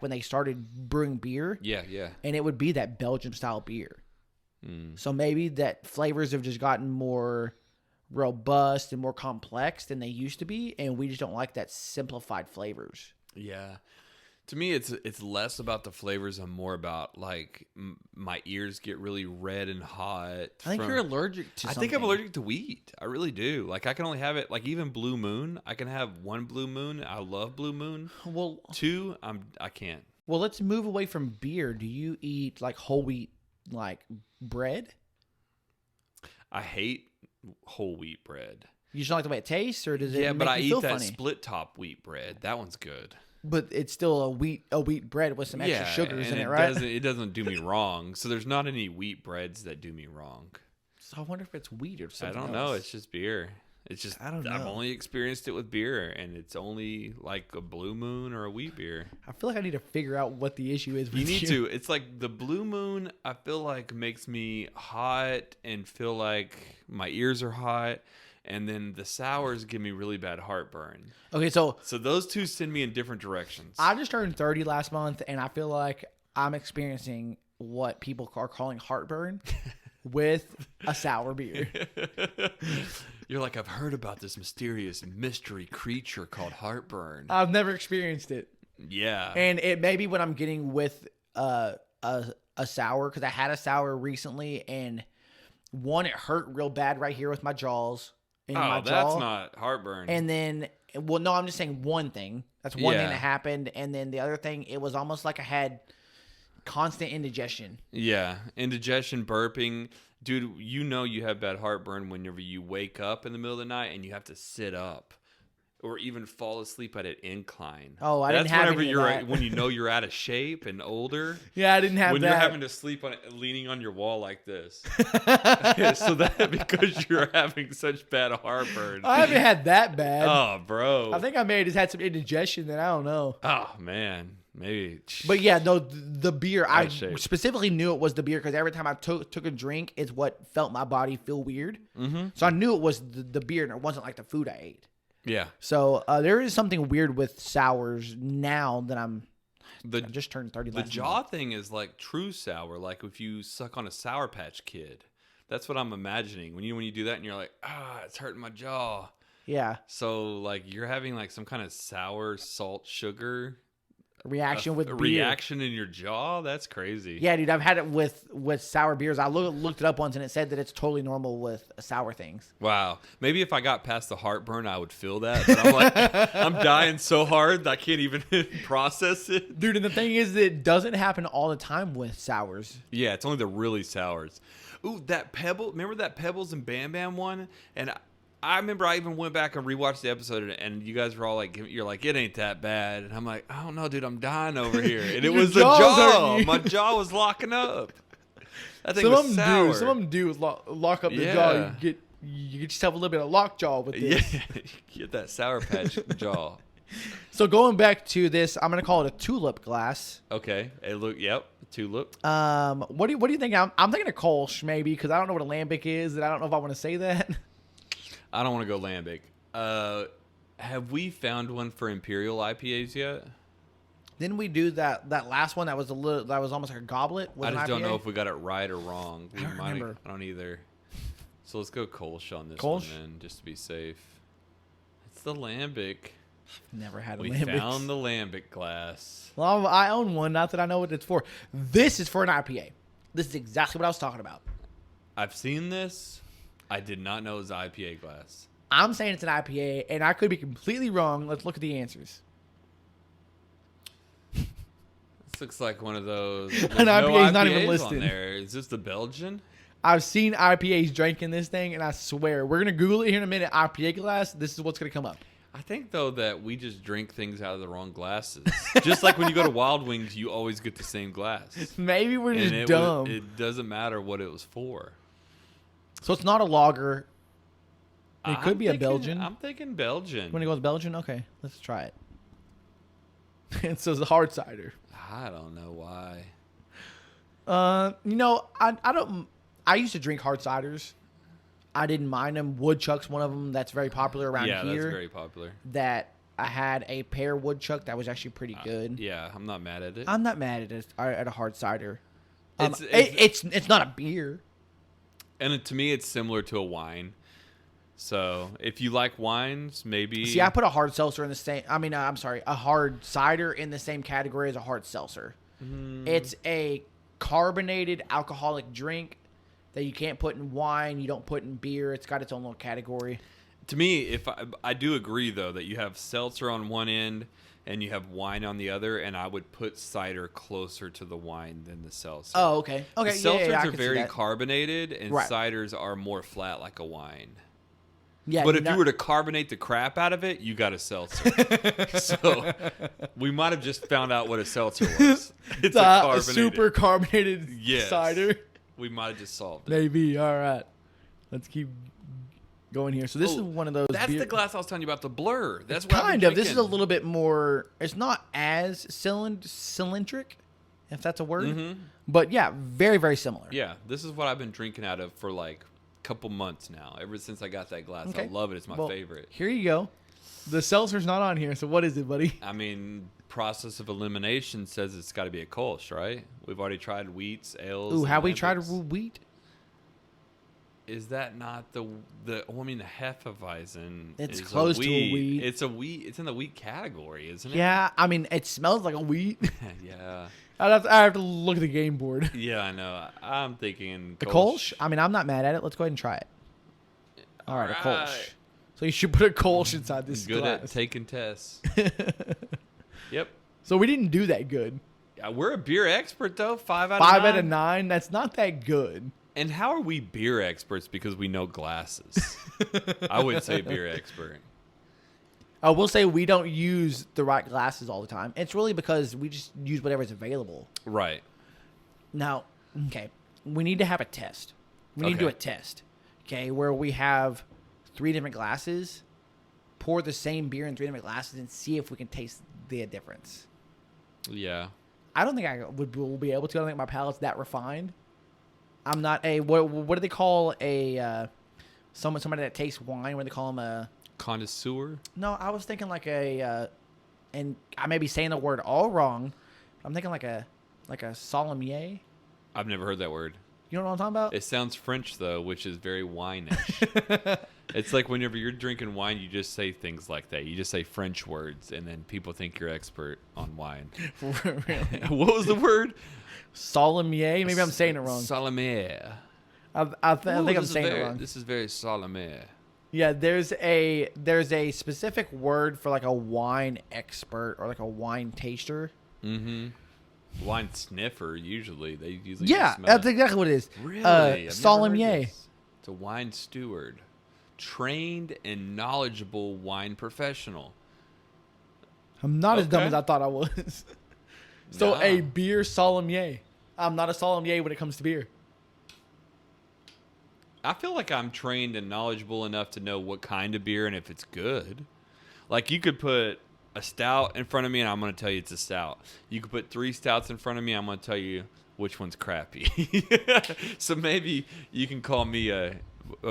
when they started brewing beer. Yeah, yeah. And it would be that Belgium-style beer. So maybe that flavors have just gotten more robust and more complex than they used to be, and we just don't like that simplified flavors. Yeah, to me it's less about the flavors and more about like my ears get really red and hot. I think you're allergic to something. I think I'm allergic to wheat. I really do. Like, I can only have it, like, even Blue Moon. I can have one Blue Moon. I love Blue Moon. Well, two, I can't. Well, let's move away from beer. Do you eat like whole wheat like bread? I hate whole wheat bread. You just don't like the way it tastes, or does it? Yeah, make but I you eat feel that funny? split top wheat bread. That one's good. But it's still a wheat bread with some extra sugars in it, right? It doesn't do me wrong. So there's not any wheat breads that do me wrong. So I wonder if it's wheat or something. I don't know. It's just beer. It's just I don't know. I've only experienced it with beer, and it's only like a Blue Moon or a wheat beer. I feel like I need to figure out what the issue is. You need to. It's like the Blue Moon, I feel like, makes me hot and feel like my ears are hot. And then the sours give me really bad heartburn. Okay, so those two send me in different directions. I just turned 30 last month, and I feel like I'm experiencing what people are calling heartburn with a sour beer. You're like, I've heard about this mysterious mystery creature called heartburn. I've never experienced it. Yeah. And it may be what I'm getting with a sour, because I had a sour recently, and one, it hurt real bad right here with my jaws. That's not heartburn. And then, well, no, I'm just saying one thing. That's one thing that happened. And then the other thing, it was almost like I had constant indigestion. Yeah, indigestion, burping. Dude, you know you have bad heartburn whenever you wake up in the middle of the night and you have to sit up or even fall asleep at an incline. Oh, I didn't have any of that. When you know you're out of shape and older. Yeah, I didn't have when that. When you're having to sleep leaning on your wall like this. So that because you're having such bad heartburn. I haven't had that bad. Oh, bro. I think I may have just had some indigestion that I don't know. Oh, man. Maybe. But yeah, no, the beer, I specifically knew it was the beer because every time I took a drink, it's what felt my body feel weird. Mm-hmm. So I knew it was the beer and it wasn't like the food I ate. Yeah. So there is something weird with sours now that I just turned 30 The last jaw month. thing is like true sour, like if you suck on a Sour Patch Kid. That's what I'm imagining. When you do that and you're like, it's hurting my jaw. Yeah. So like you're having like some kind of sour salt sugar reaction with a beer. reaction in your jaw. That's crazy. Yeah, dude, I've had it with sour beers. I looked it up once and it said that it's totally normal with sour things. Wow. Maybe if I got past the heartburn, I would feel that. But I'm like, I'm dying so hard that I can't even process it. Dude, and the thing is, it doesn't happen all the time with sours. Yeah, it's only the really sours. Ooh, that Pebble. Remember that Pebbles and Bam Bam one? And I remember I even went back and rewatched the episode, and you guys were all like, you're like, it ain't that bad. And I'm like, I don't know, dude, I'm dying over here. And it was the jaw. My jaw was locking up. That thing was sour. Some of them do lock up the jaw. You get yourself a little bit of lockjaw with this. Yeah, get that Sour Patch jaw. So going back to this, I'm going to call it a tulip glass. Okay. Tulip. What do you think? I'm thinking a Kolsch maybe because I don't know what a lambic is, and I don't know if I want to say that. I don't want to go lambic. Have we found one for Imperial IPAs yet? Didn't we do that last one that was almost like a goblet? I just don't know if we got it right or wrong. I don't remember. I don't either. So let's go Kolsch on this Kolsch? one then, just to be safe. It's the lambic. Never had a We lambic. found the lambic glass. Well, I own one. Not that I know what it's for. This is for an IPA. This is exactly what I was talking about. I've seen this. I did not know it was IPA glass. I'm saying it's an IPA, and I could be completely wrong. Let's look at the answers. This looks like one of those. An IPA is not even IPAs listed. on there. Is this the Belgian? I've seen IPAs drinking this thing, and I swear, we're going to Google it here in a minute. IPA glass, this is what's going to come up. I think, though, that we just drink things out of the wrong glasses. Just like when you go to Wild Wings, you always get the same glass. Maybe we're just dumb. It doesn't matter what it was for. So it's not a lager. It could be a Belgian. I'm thinking Belgian. You want to go with Belgian? Okay, let's try it. It says hard cider. I don't know why. I don't. I used to drink hard ciders. I didn't mind them. Woodchuck's one of them that's very popular around here. Yeah, that's very popular. That I had a pear woodchuck that was actually pretty good. Yeah, I'm not mad at it. I'm not mad at a hard cider. It's not a beer. And to me, it's similar to a wine. So if you like wines, maybe. See, I put a hard seltzer in the same. A hard cider in the same category as a hard seltzer. It's a carbonated alcoholic drink that you can't put in wine. You don't put in beer. It's got its own little category. To me, if I do agree though that you have seltzer on one end and you have wine on the other, and I would put cider closer to the wine than the seltzer. Oh, okay. Okay. The seltzers I are can very see that. carbonated, and Right. ciders are more flat like a wine. Yeah, but if you were to carbonate the crap out of it, you got a seltzer. So we might have just found out what a seltzer was. It's a carbonated, super carbonated Yes. cider. We might have just solved it. Maybe. All right. Let's keep going here. So this is one of those. That's the glass I was telling you about, the Blur. That's what kind of. This is a little bit more. It's not as cylindric, if that's a word. Mm-hmm. But yeah, very, very similar. Yeah, this is what I've been drinking out of for like a couple months now. Ever since I got that glass, Okay. I love it. It's my favorite. Here you go. The seltzer's not on here, so what is it, buddy? I mean, process of elimination says it's got to be a Kolsch, right? We've already tried wheats, ales. Ooh, have we tried lambics. wheat? Is that not the Hefeweizen? It's is close to a wheat. It's a wheat. It's in the wheat category, isn't it? Yeah, I mean, it smells like a wheat. Yeah. I have to look at the game board. Yeah, I know. I'm thinking The Kolsch? I mean, I'm not mad at it. Let's go ahead and try it. All right, a Kolsch. So you should put a Kolsch inside this Good glass. at taking tests. Yep. So we didn't do that good. Yeah, we're a beer expert, though. 5 out of 9. 5 out of 9. That's not that good. And how are we beer experts? Because we know glasses. I would say beer expert. I will say we don't use the right glasses all the time. It's really because we just use whatever's available. Right. Now, okay, we need to have a test. We need to do a test, okay, where we have 3 different glasses, pour the same beer in 3 different glasses, and see if we can taste the difference. Yeah. I don't think I will be able to. I don't think my palate's that refined. I'm not a what do they call a somebody that tastes wine? What do they call them a connoisseur? No, I was thinking like a and I may be saying the word all wrong. I'm thinking like a sommelier. I've never heard that word. You know what I'm talking about? It sounds French though, which is very wine-ish. It's like whenever you're drinking wine, you just say things like that. You just say French words, and then people think you're expert on wine. Really? What was the word? Sommelier? Maybe I'm saying it wrong. Sommelier. I think I'm saying it wrong. This is very sommelier. Yeah, there's a specific word for like a wine expert or like a wine taster. Mm-hmm. Wine sniffer, usually. They usually Yeah, that's exactly what it is. Really? Sommelier. It's a wine steward. Trained and knowledgeable wine professional. I'm not as dumb as I thought I was. So a beer sommelier. I'm not a sommelier when it comes to beer. I feel like I'm trained and knowledgeable enough to know what kind of beer and if it's good. Like you could put a stout in front of me and I'm going to tell you it's a stout. You could put 3 stouts in front of me, I'm going to tell you which one's crappy. So maybe you can call me a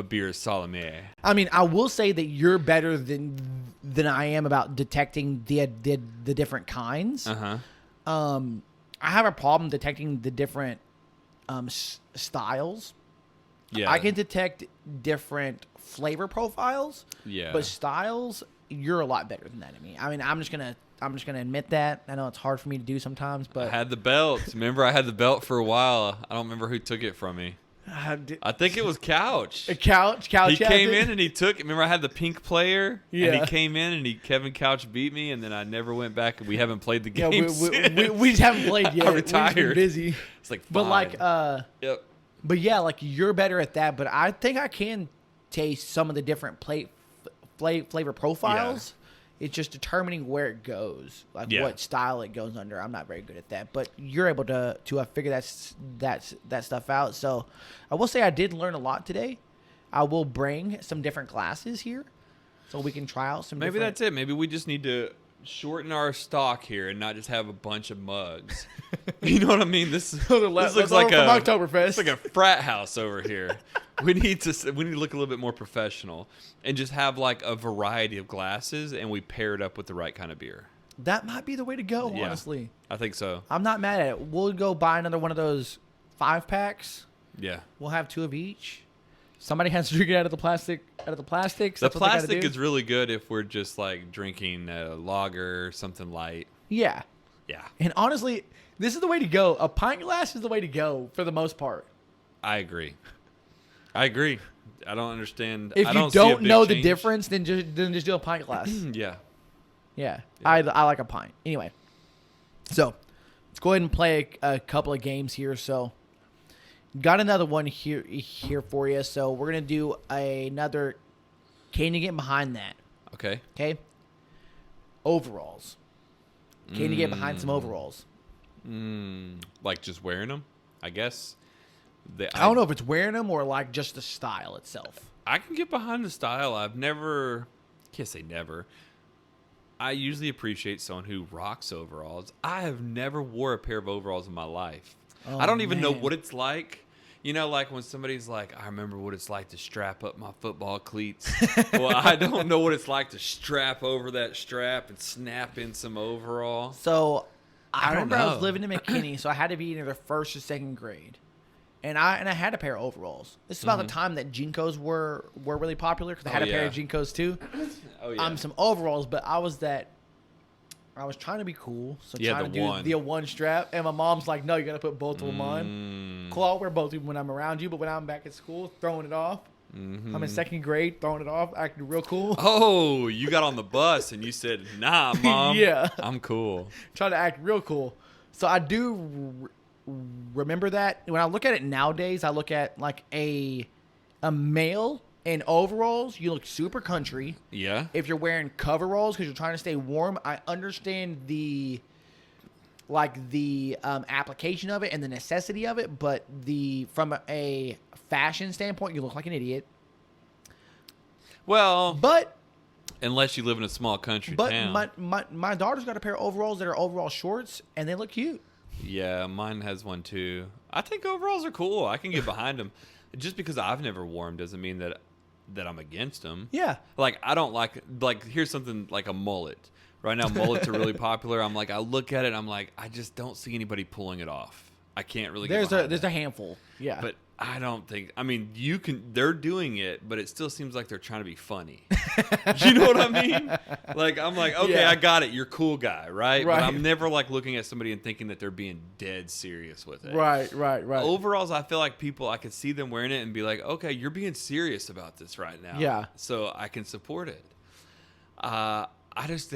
beer sommelier. I mean, I will say that you're better than I am about detecting the different kinds. Uh-huh. I have a problem detecting the different styles. Yeah. I can detect different flavor profiles. Yeah. But styles, you're a lot better than that. I mean, I'm just gonna admit that. I know it's hard for me to do sometimes, but I had the belt. Remember, I had the belt for a while. I don't remember who took it from me. I think it was Couch. Couch. He came in and he took. Remember, I had the pink player. Yeah. And he came in and Kevin Couch beat me, and then I never went back. And we haven't played the game. Yeah, we just haven't played yet. I retired. We've been busy. It's like, fine. But like, Yep. But yeah, like you're better at that. But I think I can taste some of the different flavor profiles. Yeah. It's just determining where it goes, like what style it goes under. I'm not very good at that, but you're able to figure that stuff out. So I will say I did learn a lot today. I will bring some different glasses here, so we can try out some. Maybe that's it. Maybe we just need to shorten our stock here and not just have a bunch of mugs. You know what I mean? This looks like from Oktoberfest. It's like a frat house over here. We need to look a little bit more professional and just have like a variety of glasses, and we pair it up with the right kind of beer. That might be the way to go. Yeah, honestly, I think so. I'm not mad at it. We'll go buy another one of those 5-packs. Yeah, we'll have 2 of each. Somebody has to drink it out of the plastic. The plastic is really good if we're just like drinking a lager or something light. Yeah. Yeah. And honestly, this is the way to go. A pint glass is the way to go for the most part. I agree. I don't understand. If you don't know the difference, then just do a pint glass. Yeah. I like a pint. Anyway, so let's go ahead and play a couple of games here. So got another one here for you. So we're gonna do another. Can you get behind that? Okay. Overalls. Can you get behind some overalls? Like just wearing them, I guess. I don't know if it's wearing them or like just the style itself. I can get behind the style. Can't say never. I usually appreciate someone who rocks overalls. I have never wore a pair of overalls in my life. Oh, I don't even know what it's like. You know, like when somebody's like, I remember what it's like to strap up my football cleats. Well, I don't know what it's like to strap over that strap and snap in some overall. So I remember I was living in McKinney, so I had to be in either 1st or 2nd grade. And I had a pair of overalls. This is about the time that Jinkos were really popular because I had a pair of Jinkos too. Oh yeah. Some overalls, but I was trying to be cool, so trying to do the one strap. And my mom's like, "No, you got to put both of them on." Cool, I'll wear both of them when I'm around you, but when I'm back at school, throwing it off. I'm in 2nd grade, throwing it off, acting real cool. Oh, you got on the bus and you said, "Nah, Mom, yeah, I'm cool." Trying to act real cool. So I do remember that. When I look at it nowadays, I look at like a male In overalls, you look super country. Yeah. If you're wearing coveralls because you're trying to stay warm, I understand the application of it and the necessity of it, but from a fashion standpoint, you look like an idiot. Well, But unless you live in a small country town. my daughter's got a pair of overalls that are overall shorts, and they look cute. Yeah, mine has one too. I think overalls are cool. I can get behind them. Just because I've never worn them doesn't mean that I'm against them. Yeah. Like, I don't like here's something like a mullet. Right now, mullets are really popular. I'm like, I look at it, I'm like, I just don't see anybody pulling it off. I can't really get behind There's that. a handful. Yeah. But I don't think, I mean, they're doing it, but it still seems like they're trying to be funny. You know what I mean? Like, I'm like, okay, Yeah. I got it. You're a cool guy, right? Right. But I'm never like looking at somebody and thinking that they're being dead serious with it. Right. Overalls, I feel like I could see them wearing it and be like, okay, you're being serious about this right now. Yeah. So I can support it. I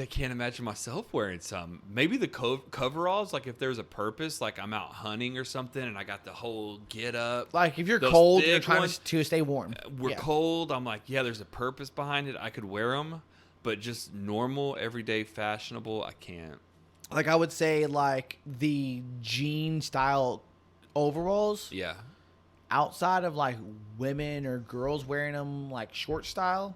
can't imagine myself wearing some. Maybe the coveralls, like if there's a purpose, like I'm out hunting or something and I got the whole get up. Like if you're Those cold, thick you're trying ones, to stay warm. We're cold. I'm like, yeah, there's a purpose behind it. I could wear them, but just normal, everyday, fashionable, I can't. Like I would say, like the jean style overalls. Yeah. Outside of like women or girls wearing them like short style,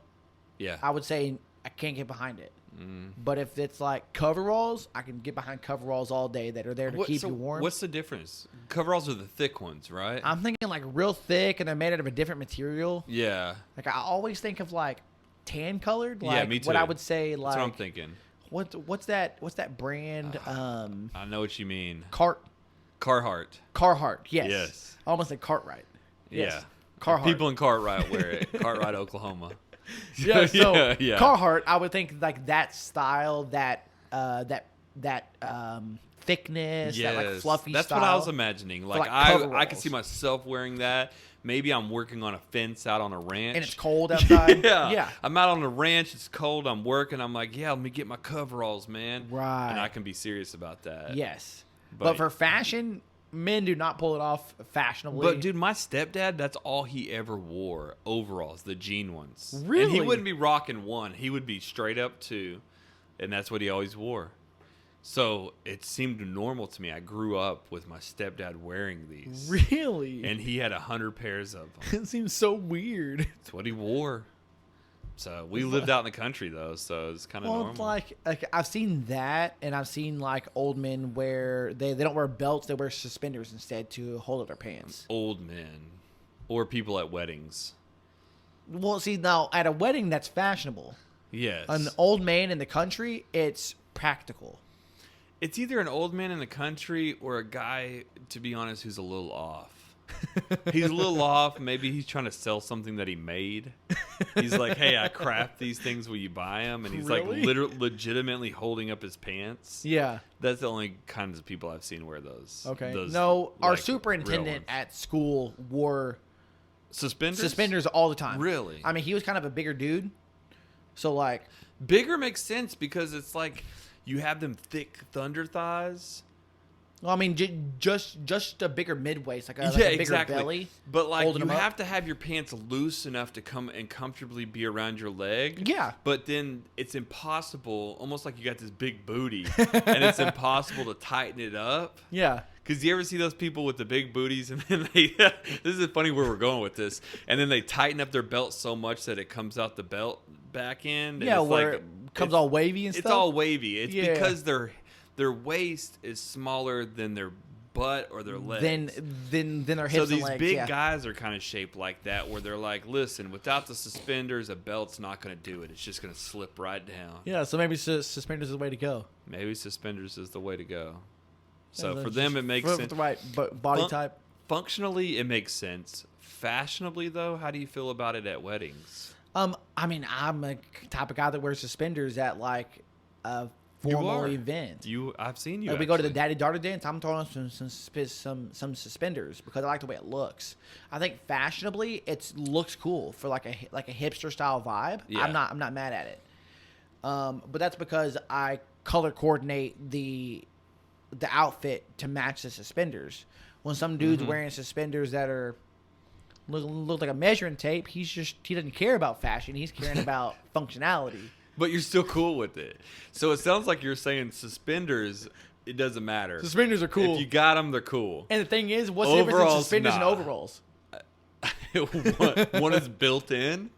Yeah. I would say I can't get behind it. Mm. But if it's like coveralls, I can get behind coveralls all day that are there to keep you warm. What's the difference? Coveralls are the thick ones, right? I'm thinking like real thick and they're made out of a different material. Yeah. Like I always think of like tan colored. Like Yeah, me too. what I would say like That's what I'm thinking. What's that brand? I know what you mean. Carhartt. Yes. Yes. I almost said Cartwright. Yes. Yeah. Carhartt. People in Cartwright wear it. Cartwright, Oklahoma. Yeah, so yeah. Carhartt, I would think like that style, that thickness, that like fluffy That's style. what I was imagining. Like, like I coveralls. could see myself wearing that. Maybe I'm working on a fence out on a ranch. And it's cold outside. Yeah. I'm out on the ranch. It's cold. I'm working. I'm like, yeah, let me get my coveralls, man. Right. And I can be serious about that. Yes. But for fashion, men do not pull it off fashionably. But dude, my stepdad, that's all he ever wore. Overalls, the jean ones. Really? And he wouldn't be rocking one. He would be straight up two. And that's what he always wore. So it seemed normal to me. I grew up with my stepdad wearing these. Really? And he had 100 pairs of them. It seems so weird. That's what he wore. So we lived out in the country, though, so it's kind of normal. It's like I've seen that, and I've seen like old men where they don't wear belts, they wear suspenders instead to hold up their pants. Old men. Or people at weddings. Well, see, now at a wedding, that's fashionable. Yes. An old man in the country, it's practical. It's either an old man in the country or a guy, to be honest, who's a little off. He's a little off. Maybe he's trying to sell something that he made. He's like, hey, I craft these things. Will you buy them? And he's Really? like legitimately holding up his pants. Yeah. That's the only kinds of people I've seen wear those. Okay. Those, No, our like, superintendent real ones. at school wore Suspenders all the time. Really? I mean, he was kind of a bigger dude. So, like... Bigger makes sense because it's like you have them thick thunder thighs. Well, I mean, just a bigger mid-waist, like a bigger belly. But like holding you them up. have to have your pants loose enough to come and comfortably be around your leg. Yeah. But then it's impossible, almost like you got this big booty, and it's impossible to tighten it up. Yeah. Because you ever see those people with the big booties, and then they this is funny where we're going with this, and then they tighten up their belt so much that it comes out the belt back end. Yeah, it's where like, it comes all wavy and stuff. It's all wavy. It's Yeah. because their waist is smaller than their butt or their legs. Then their hips So and these legs, big yeah. guys are kind of shaped like that, where they're like, listen, without the suspenders, a belt's not going to do it. It's just going to slip right down. Yeah, so maybe suspenders is the way to go. Maybe suspenders is the way to go. So Yeah, for them, it makes for sense. the right body Fun- type. Functionally, it makes sense. Fashionably, though, how do you feel about it at weddings? I mean, I'm a type of guy that wears suspenders at like a formal event. I've seen you. Like we go to the actually. daddy-daughter dance. I'm throwing some suspenders because I like the way it looks. I think fashionably, it looks cool for like a hipster style vibe. Yeah. I'm not mad at it. But that's because I color coordinate the outfit to match the suspenders. When some dude's wearing suspenders that are look like a measuring tape. He doesn't care about fashion. He's caring about functionality. But you're still cool with it. So it sounds like you're saying suspenders, it doesn't matter. Suspenders are cool. If you got them, they're cool. And the thing is, what's the difference in suspenders and overalls? One is built in.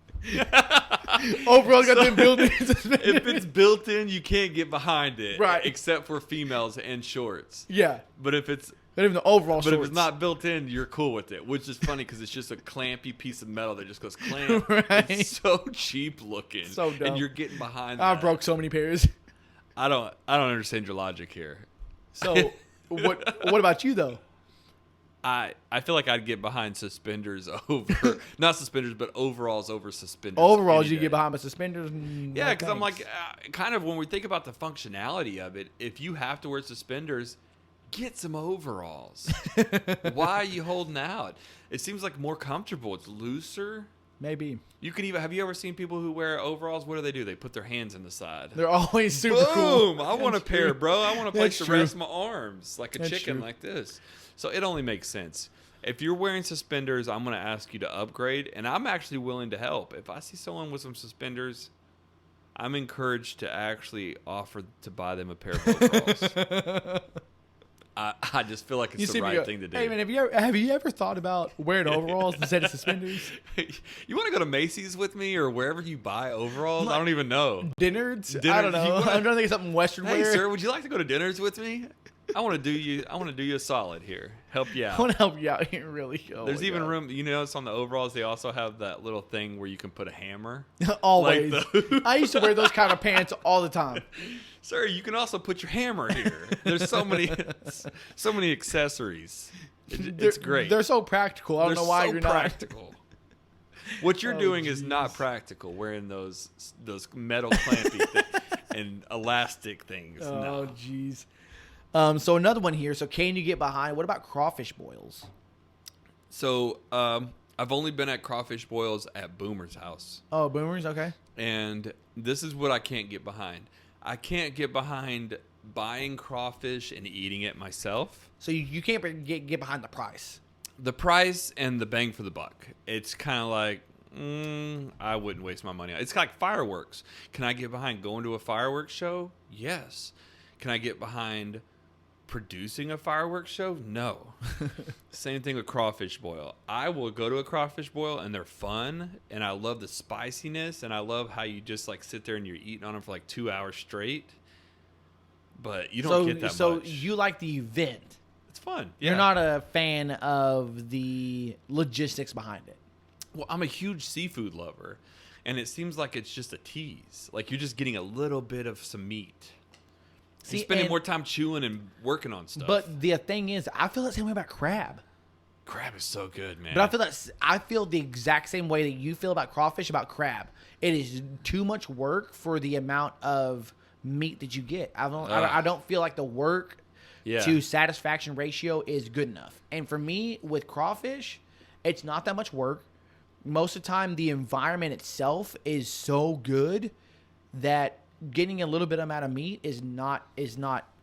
Overalls got them built-in suspenders. If it's built in, you can't get behind it. Right. Except for females and shorts. Yeah. But if it's even the overall But shorts. if it's not built in, you're cool with it, which is funny because it's just a clampy piece of metal that just goes clamp. Right. It's so cheap looking. So dumb. And you're getting behind I that. broke so many pairs. I don't understand your logic here. So what about you though? I feel like I'd get behind suspenders over not suspenders, but overalls over suspenders. Overalls you get behind, but suspenders. Yeah, because I'm like, kind of when we think about the functionality of it, if you have to wear suspenders, get some overalls. Why are you holding out? It seems like more comfortable. It's looser. Maybe. You can even. Have you ever seen people who wear overalls? What do? They put their hands in the side. They're always super Boom! cool. I want a pair, bro. I want a place to true. rest my arms like a That's chicken true. like this. So it only makes sense. If you're wearing suspenders, I'm going to ask you to upgrade, and I'm actually willing to help. If I see someone with some suspenders, I'm encouraged to actually offer to buy them a pair of overalls. I just feel like it's the right thing to do. Hey man, have you ever thought about wearing overalls instead of suspenders? You want to go to Macy's with me or wherever you buy overalls? I don't even know. Dinners? I Dinners, don't know. I'm trying to think of something Western Hey, wear. sir, would you like to go to dinners with me? I want to do you a solid here. Help you I out. want to help you out here, really. Oh There's my even God. room. You notice on the overalls they also have that little thing where you can put a hammer. Always. Like I used to wear those kind of pants all the time. Sir, you can also put your hammer here. There's so many accessories. It's great. They're so practical. I don't know why so you're practical. What you're Oh, doing is jeez. not practical. Wearing those metal clampy and elastic things. not. No. Oh, jeez. So another one here. So can you get behind? What about crawfish boils? So I've only been at crawfish boils at Boomer's house. Oh, boomers. Okay. And this is what I can't get behind. I can't get behind buying crawfish and eating it myself. So you can't get behind the price. The price and the bang for the buck. It's kind of like, I wouldn't waste my money. It's like fireworks. Can I get behind going to a fireworks show? Yes. Can I get behind producing a fireworks show? No. Same thing with crawfish boil. I will go to a crawfish boil and they're fun and I love the spiciness and I love how you just like sit there and you're eating on them for like 2 hours straight. But you don't get that much. So you like the event. It's fun. Yeah. You're not a fan of the logistics behind it. Well, I'm a huge seafood lover and it seems like it's just a tease. Like you're just getting a little bit of some meat. You're spending more time chewing and working on stuff. But the thing is, I feel the same way about crab. Crab is so good, man. But I feel the exact same way that you feel about crawfish about crab. It is too much work for the amount of meat that you get. I don't feel like the work to satisfaction ratio is good enough. And for me, with crawfish, it's not that much work. Most of the time, the environment itself is so good that getting a little bit amount of meat is not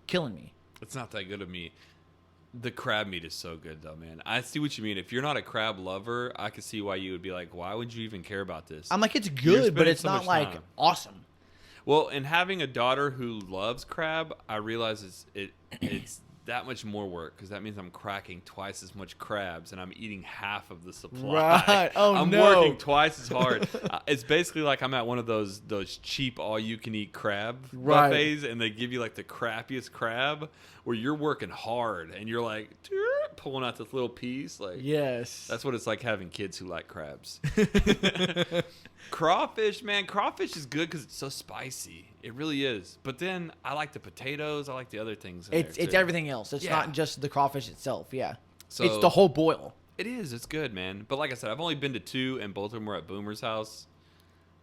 killing me. It's not that good of meat. The crab meat is so good, though, man. I see what you mean. If you're not a crab lover, I could see why you would be like, why would you even care about this? I'm like, it's You're good, but spending it's so not much like time. awesome. Well, and having a daughter who loves crab, I realize it's that much more work because that means I'm cracking twice as much crabs and I'm eating half of the supply. Right. Oh, I'm no. working twice as hard. It's basically like I'm at one of those cheap all-you-can-eat crab Right. buffets and they give you like the crappiest crab where you're working hard and you're like pulling out this little piece. Like Yes. that's what it's like having kids who like crabs. Crawfish, man. Crawfish is good because it's so spicy. It really is. But then I like the potatoes. I like the other things. It's everything else. It's Yeah. not just the crawfish itself. Yeah. So It's the whole boil. It is. It's good, man. But like I said, I've only been to 2, and both of them were at Boomer's house.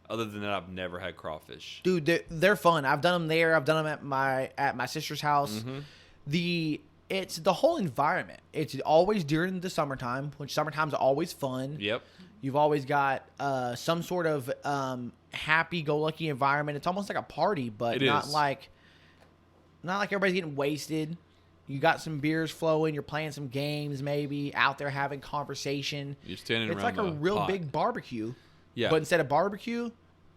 Other than that, I've never had crawfish. Dude, they're fun. I've done them there. I've done them at my sister's house. Mm-hmm. It's the whole environment. It's always during the summertime, which summertime's always fun. Yep. You've always got some sort of happy-go-lucky environment. It's almost like a party, but It not is. like everybody's getting wasted. You got some beers flowing. You're playing some games, maybe out there having conversation. You're standing It's around like a real pot. big barbecue. Yeah. But instead of barbecue,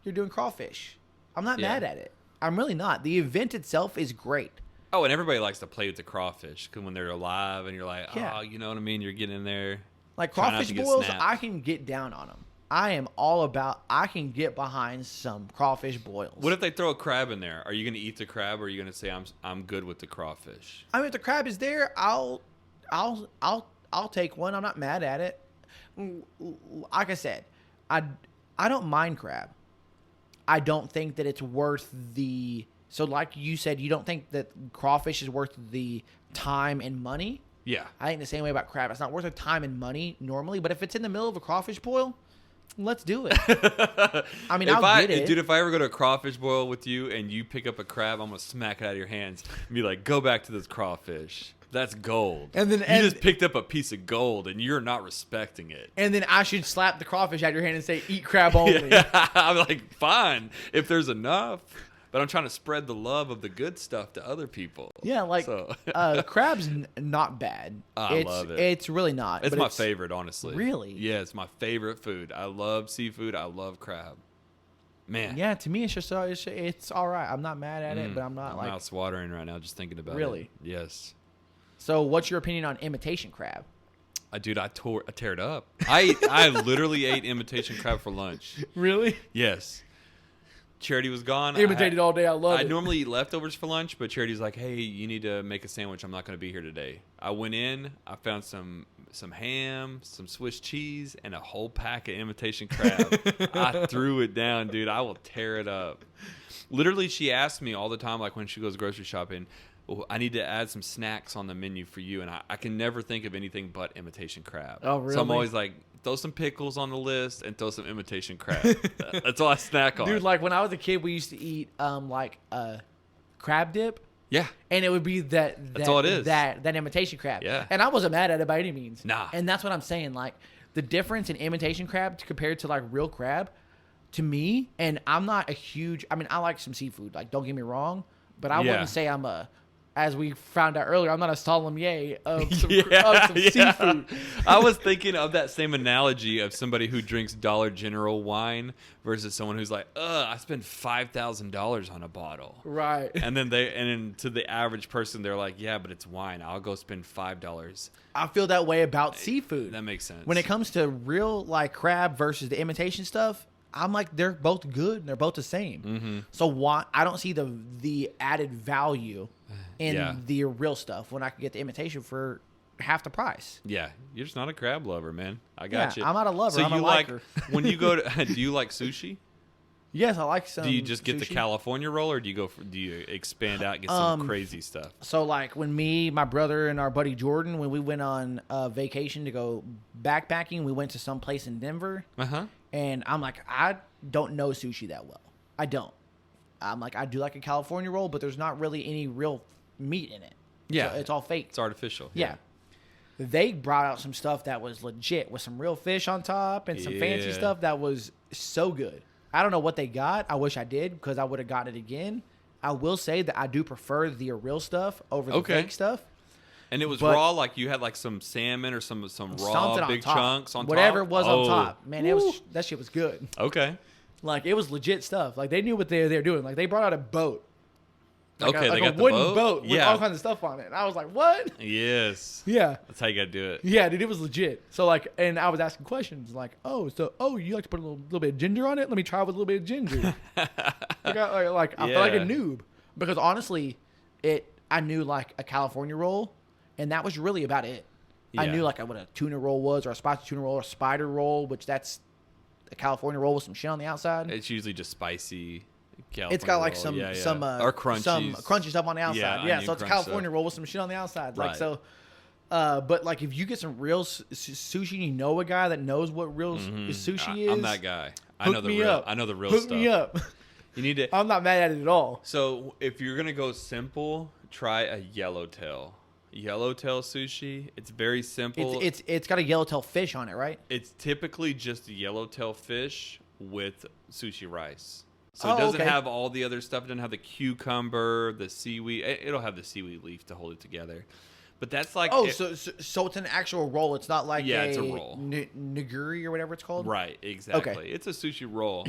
you're doing crawfish. I'm not mad at it. I'm really not. The event itself is great. Oh, and everybody likes to play with the crawfish because when they're alive and you're like, Yeah. oh, you know what I mean? You're getting in there. Like Try not crawfish to get boils, snapped. I can get down on them. I am all about, I can get behind some crawfish boils. What if they throw a crab in there? Are you going to eat the crab or are you going to say I'm good with the crawfish? I mean, if the crab is there, I'll take one. I'm not mad at it. Like I said, I don't mind crab. I don't think that it's worth the. So, like you said, you don't think that crawfish is worth the time and money. Yeah. I think the same way about crab. It's not worth the time and money normally, but if it's in the middle of a crawfish boil, let's do it. I mean, I'll get it. Dude, if I ever go to a crawfish boil with you and you pick up a crab, I'm going to smack it out of your hands and be like, go back to this crawfish. That's gold. And then you just picked up a piece of gold and you're not respecting it. And then I should slap the crawfish out of your hand and say, eat crab only. Yeah. I'm like, fine, if there's enough. But I'm trying to spread the love of the good stuff to other people. Yeah, like crab's not bad. I love it. It's really not. It's my favorite, honestly. Really? Yeah, it's my favorite food. I love seafood. I love crab. Man. Yeah, to me, it's all right. I'm not mad at it, but I'm not my mouth's watering right now just thinking about it. Really? Yes. So, what's your opinion on imitation crab? Dude, I tear it up. I literally ate imitation crab for lunch. Really? Yes. Charity was gone. Imitated all day. I love it. I normally eat leftovers for lunch, but Charity's like, hey, you need to make a sandwich. I'm not going to be here today. I went in. I found some ham, some Swiss cheese, and a whole pack of imitation crab. I threw it down, dude. I will tear it up. Literally, she asks me all the time, like when she goes grocery shopping, well, I need to add some snacks on the menu for you. And I can never think of anything but imitation crab. Oh, really? So I'm always like, throw some pickles on the list and throw some imitation crab. That's all I snack on. Dude, like when I was a kid, we used to eat crab dip. Yeah. And it would be that's all it is. That imitation crab. Yeah. And I wasn't mad at it by any means. Nah. And that's what I'm saying. Like the difference in imitation crab compared to like real crab, to me, and I'm not a huge, I mean, I like some seafood. Like, don't get me wrong, but I wouldn't say I'm as we found out earlier, I'm not a sommelier of some seafood. I was thinking of that same analogy of somebody who drinks Dollar General wine versus someone who's like, I spent $5,000 on a bottle. Right. And then to the average person, they're like, yeah, but it's wine. I'll go spend $5. I feel that way about seafood. That makes sense. When it comes to real like crab versus the imitation stuff, I'm like, they're both good and they're both the same. Mm-hmm. So why I don't see the added value in the real stuff when I can get the imitation for half the price. Yeah, you're just not a crab lover, man. I got you. I'm not a lover. So I'm a liker. When you go to, do you like sushi? Yes, I like some. Do you just get sushi. the California roll, or do you expand out and get some crazy stuff? So like when me, my brother, and our buddy Jordan, when we went on vacation to go backpacking, we went to some place in Denver. And I'm like, I don't know sushi that well. I don't. I'm like, I do like a California roll, but there's not really any real meat in it. Yeah. So it's all fake. It's artificial. Yeah. They brought out some stuff that was legit with some real fish on top and some fancy stuff that was so good. I don't know what they got. I wish I did because I would have gotten it again. I will say that I do prefer the real stuff over the fake stuff. And it was raw, like you had like some salmon or some raw big chunks on Whatever top? it was on top. Man, that shit was good. Okay. Like, it was legit stuff. Like, they knew what they were doing. Like, they brought out a boat. Like they got a wooden the boat with all kinds of stuff on it. And I was like, what? Yes. Yeah. That's how you got to do it. Yeah, dude, it was legit. So, like, and I was asking questions like, you like to put a little bit of ginger on it? Let me try with a little bit of ginger. I feel like a noob. Because, honestly, I knew, like, a California roll, and that was really about it. Yeah. I knew, like, what a tuna roll was, or a spicy tuna roll, or a spider roll, which that's a California roll with some shit on the outside. It's usually just spicy. California it's got like roll. some or crunchies. some crunchy stuff on the outside. Yeah, so it's a California stuff. roll with some shit on the outside. Right. Like so, but like if you get some real sushi, and you know a guy that knows what real sushi is. I'm that guy. I know the real Hook stuff. me up. You need to. I'm not mad at it at all. So if you're gonna go simple, try a yellowtail. Yellowtail sushi. It's very simple. It's got a yellowtail fish on it, right? It's typically just a yellowtail fish with sushi rice. So it doesn't okay. have all the other stuff. It doesn't have the cucumber, the seaweed. It'll have the seaweed leaf to hold it together. But that's like... Oh, so it's an actual roll. It's not like it's a roll. nigiri or whatever it's called? Right, exactly. Okay. It's a sushi roll.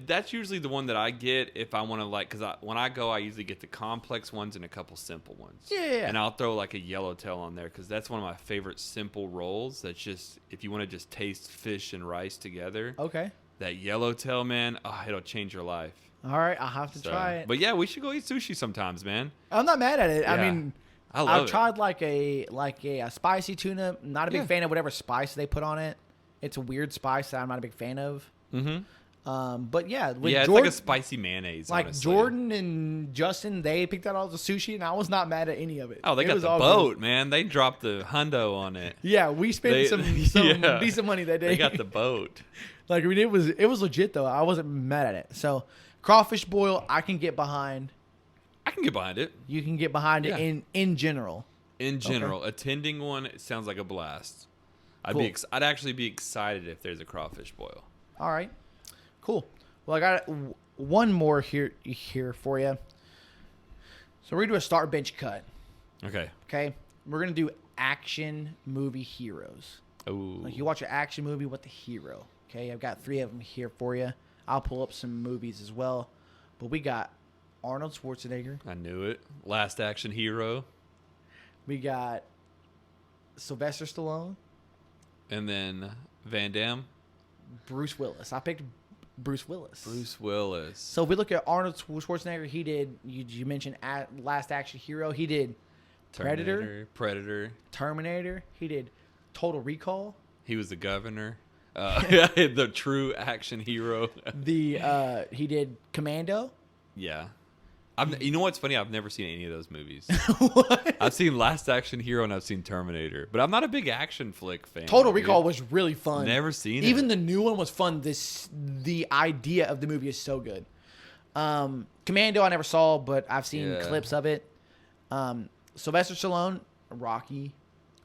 That's usually the one that I get if I want to because when I go, I usually get the complex ones and a couple simple ones. Yeah. And I'll throw like a yellowtail on there because that's one of my favorite simple rolls. That's just, if you want to just taste fish and rice together. Okay. That yellowtail, man, it'll change your life. All right, I'll have to try it. But yeah, we should go eat sushi sometimes, man. I'm not mad at it. Yeah. I mean, I've tried like a spicy tuna. Not a big fan of whatever spice they put on it. It's a weird spice that I'm not a big fan of. Mm-hmm. But yeah, it's like a spicy mayonnaise. Like honestly. Jordan and Justin, they picked out all the sushi, and I was not mad at any of it. Oh, they got the boat, man. They dropped the hundo on it. Yeah, we spent some decent money that day. They got the boat. Like, I mean, it was legit though. I wasn't mad at it. So crawfish boil, I can get behind. I can get behind it. You can get behind it in general. In general, attending one, it sounds like a blast. Cool. I'd actually be excited if there's a crawfish boil. All right, cool. Well, I got one more here for you. So we're gonna do a start bench cut. Okay. Okay, we're gonna do action movie heroes. Ooh. Like, you watch an action movie, what the hero? Okay, I've got 3 of them here for you. I'll pull up some movies as well. But we got Arnold Schwarzenegger. I knew it. Last action hero. We got Sylvester Stallone. And then Van Damme. Bruce Willis. I picked Bruce Willis. Bruce Willis. So if we look at Arnold Schwarzenegger, he did, you mentioned Last Action Hero. He did Predator. Terminator. He did Total Recall. He was the governor. The true action hero. He did Commando. Yeah. You know what's funny? I've never seen any of those movies. What? I've seen Last Action Hero and I've seen Terminator, but I'm not a big action flick fan. Total Recall was really fun. Never seen it. Even the new one was fun. The idea of the movie is so good. Commando I never saw, but I've seen clips of it. Sylvester Stallone, Rocky.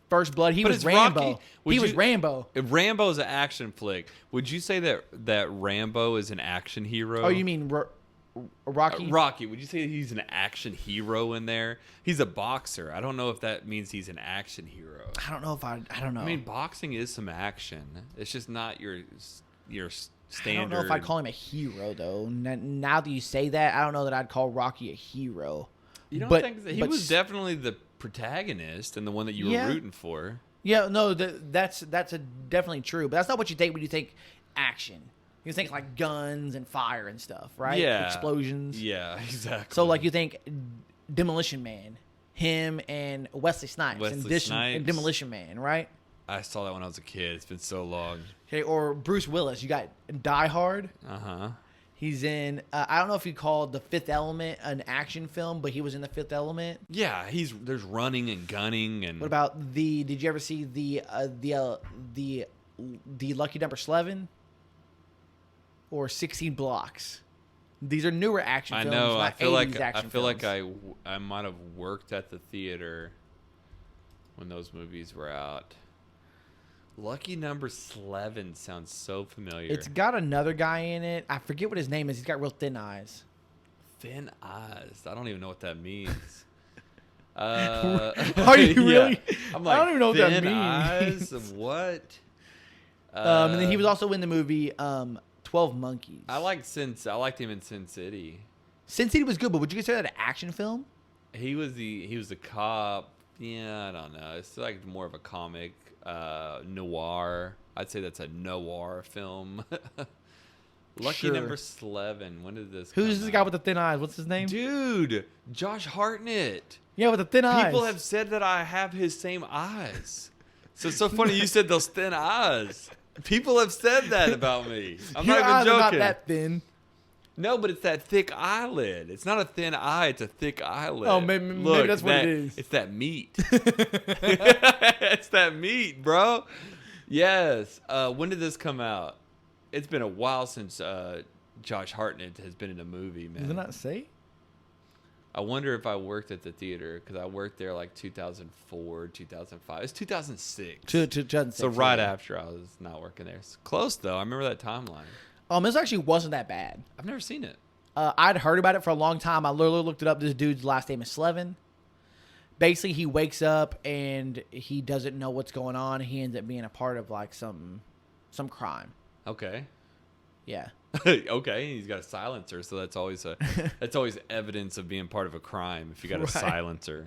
First Blood, he was Rambo. He was Rambo. If Rambo's an action flick, would you say that Rambo is an action hero? Oh, you mean Rocky? Rocky. Would you say he's an action hero in there? He's a boxer. I don't know if that means he's an action hero. I don't know if I don't know. I mean, boxing is some action. It's just not your standard. I don't know if I'd call him a hero though. Now that you say that, I don't know that I'd call Rocky a hero. You don't think that he was definitely the protagonist and the one that you were rooting for? Yeah, no, that's definitely true. But that's not what you think when you think action. You think like guns and fire and stuff, right? Yeah. Explosions. Yeah, exactly. So like you think Demolition Man, him and Wesley Snipes, and Demolition Man, right? I saw that when I was a kid. It's been so long. Okay, or Bruce Willis. You got Die Hard. Uh-huh. He's in, I don't know if you call The Fifth Element an action film, but he was in The Fifth Element. Yeah, there's running and gunning and. What about did you ever see the Lucky Number 11? Or 16 Blocks? These are newer action films. I know. Not I feel like I might have worked at the theater when those movies were out. Lucky Number 11 sounds so familiar. It's got another guy in it. I forget what his name is. He's got real thin eyes. Thin eyes. I don't even know what that means. Are you really? I'm like, I don't even know what that means. Eyes of what? And then he was also in the movie 12 Monkeys. I liked him in Sin City. Sin City was good, but would you consider that an action film? He was the cop. Yeah, I don't know. It's like more of a comic noir. I'd say that's a noir film. Lucky Number 11. When did this? Who's this guy with the thin eyes? What's his name? Dude, Josh Hartnett. Yeah, with the thin eyes. People have said that I have his same eyes. So it's so funny you said those thin eyes. People have said that about me. I'm Your not even eyes joking. are not that thin. No, but it's that thick eyelid. It's not a thin eye. It's a thick eyelid. Oh, maybe that's what it is. It's that meat. It's that meat, bro. Yes. When did this come out? It's been a while since Josh Hartnett has been in a movie, man. Does it not say? I wonder if I worked at the theater because I worked there like 2004, 2005. It's 2006. 2006. So right after I was not working there. It's close though. I remember that timeline. This actually wasn't that bad. I've never seen it. I'd heard about it for a long time. I literally looked it up. This dude's last name is Slevin. Basically, he wakes up and he doesn't know what's going on. He ends up being a part of like some crime. Okay. Yeah. Okay, he's got a silencer, so that's always evidence of being part of a crime if you got a silencer.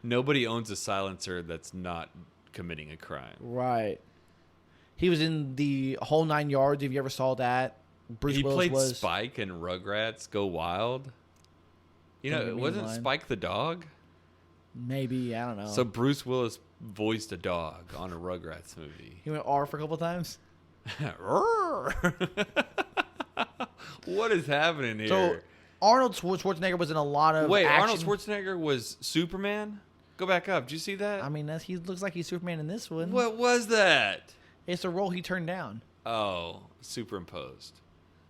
Nobody owns a silencer that's not committing a crime. Right. He was in the whole 9 yards. If you ever saw that, Bruce Willis played was Spike in Rugrats Go Wild. You know, wasn't Spike the dog? Maybe, I don't know. So Bruce Willis voiced a dog on a Rugrats movie. He went R for a couple times. What is happening here? So Arnold Schwarzenegger was in a lot of action. Arnold Schwarzenegger was Superman? Go back up. Did you see that? I mean, he looks like he's Superman in this one. What was that? It's a role he turned down. Oh, superimposed.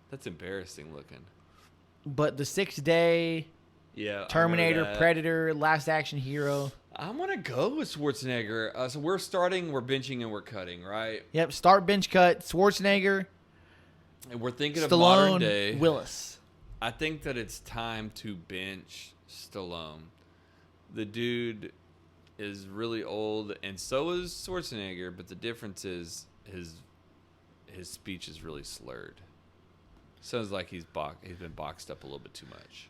That's embarrassing looking. But the 6th Day, Terminator, Predator, Last Action Hero. I'm going to go with Schwarzenegger. So we're benching, and we're cutting, right? Yep, start, bench, cut, Schwarzenegger. And we're thinking Stallone, of modern day. Willis. I think that it's time to bench Stallone. The dude is really old, and so is Schwarzenegger, but the difference is his speech is really slurred. Sounds like he's been boxed up a little bit too much.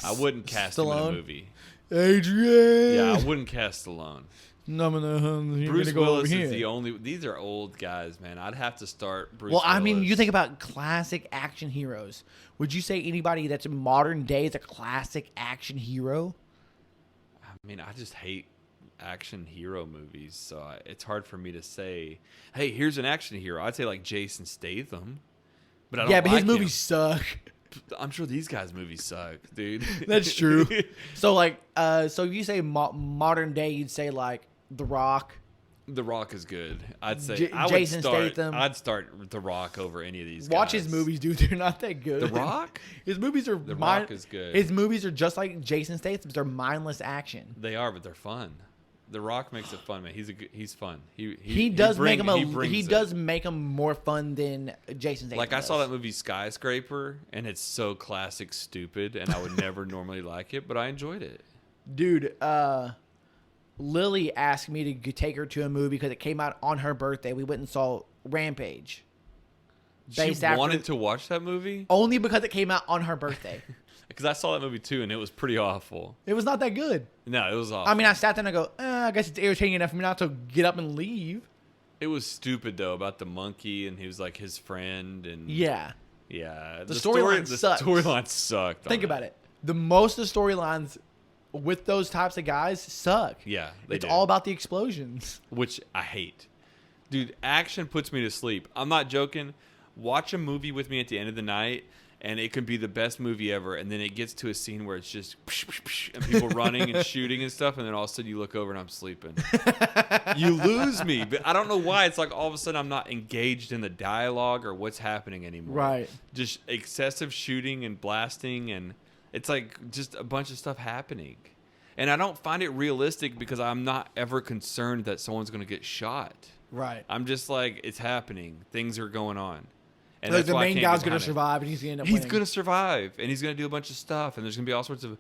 I wouldn't cast him in a movie. Adrian! Yeah, I wouldn't cast Stallone. Bruce Willis is the only... These are old guys, man. I'd have to start Bruce Willis. I mean, you think about classic action heroes. Would you say anybody that's in modern day is a classic action hero? I mean, I just hate action hero movies, so it's hard for me to say, hey, here's an action hero. I'd say like Jason Statham, but I don't but his movies suck. I'm sure these guys' movies suck, dude. That's true. So like, so if you say modern day, you'd say like The Rock. The Rock is good. I'd say Jason Statham. I'd start The Rock over any of these. Watch guys. his movies, dude. They're not that good. The Rock. His movies are. The Rock is good. His movies are just like Jason Statham's. They're mindless action. They are, but they're fun. The Rock makes it fun, man. He's fun. He does make them more fun than Jason Statham. Like I saw that movie Skyscraper, and it's so classic stupid, and I would never normally like it, but I enjoyed it. Dude, Lily asked me to take her to a movie because it came out on her birthday. We went and saw Rampage. She wanted to watch that movie? Only because it came out on her birthday. Because I saw that movie too, and it was pretty awful. It was not that good. No, it was awful. I mean, I sat there and I go, I guess it's irritating enough for me not to get up and leave. It was stupid, though, about the monkey, and he was like his friend. And yeah. The storyline sucks. The storyline sucked. Think about it. Most of the storylines with those types of guys suck. Yeah, it's all about the explosions. Which I hate. Dude, action puts me to sleep. I'm not joking. Watch a movie with me at the end of the night, and it can be the best movie ever, and then it gets to a scene where it's just and people running and shooting and stuff, and then all of a sudden you look over and I'm sleeping. You lose me. But I don't know why. It's like all of a sudden I'm not engaged in the dialogue or what's happening anymore. Right. Just excessive shooting and blasting, and it's like just a bunch of stuff happening. And I don't find it realistic because I'm not ever concerned that someone's going to get shot. Right. I'm just like, it's happening. Things are going on. And like the main guy's going to survive, and he's going to end up winning. He's going to survive, and he's going to do a bunch of stuff, and there's going to be all sorts of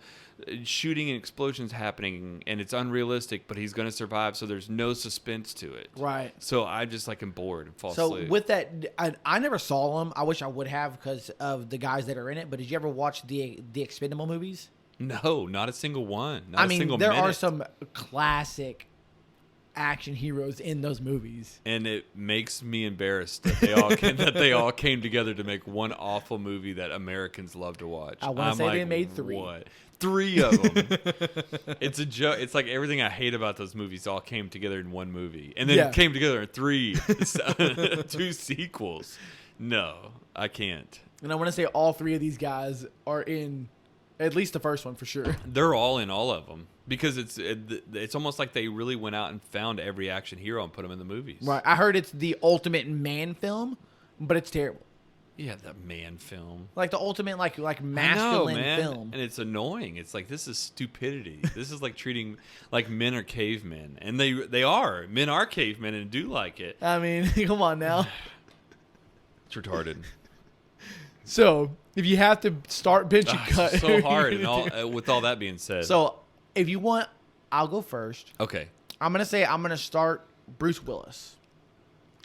shooting and explosions happening, and it's unrealistic, but he's going to survive, so there's no suspense to it. Right. So I just like am bored and fall asleep. So with that, I never saw them. I wish I would have because of the guys that are in it, but did you ever watch the Expendable movies? No, not a single one. There are some classic action heroes in those movies, and it makes me embarrassed that they all came together to make one awful movie that Americans love to watch. I want to say they made three. What? 3 of them. It's a joke. It's like everything I hate about those movies all came together in one movie, and then came together in 2 sequels. No, I can't. And I want to say all 3 of these guys are in at least the first one for sure. They're all in all of them. Because it's almost like they really went out and found every action hero and put them in the movies. Right. I heard it's the ultimate man film, but it's terrible. Yeah, the man film. Like the ultimate like masculine film. And it's annoying. It's like, this is stupidity. This is like treating like men are cavemen. And they are. Men are cavemen and do like it. I mean, come on now. It's retarded. So if you have to start, bench, and cut, It's so hard. And with all that being said, So if you want, I'll go first. okay, I'm gonna start Bruce Willis.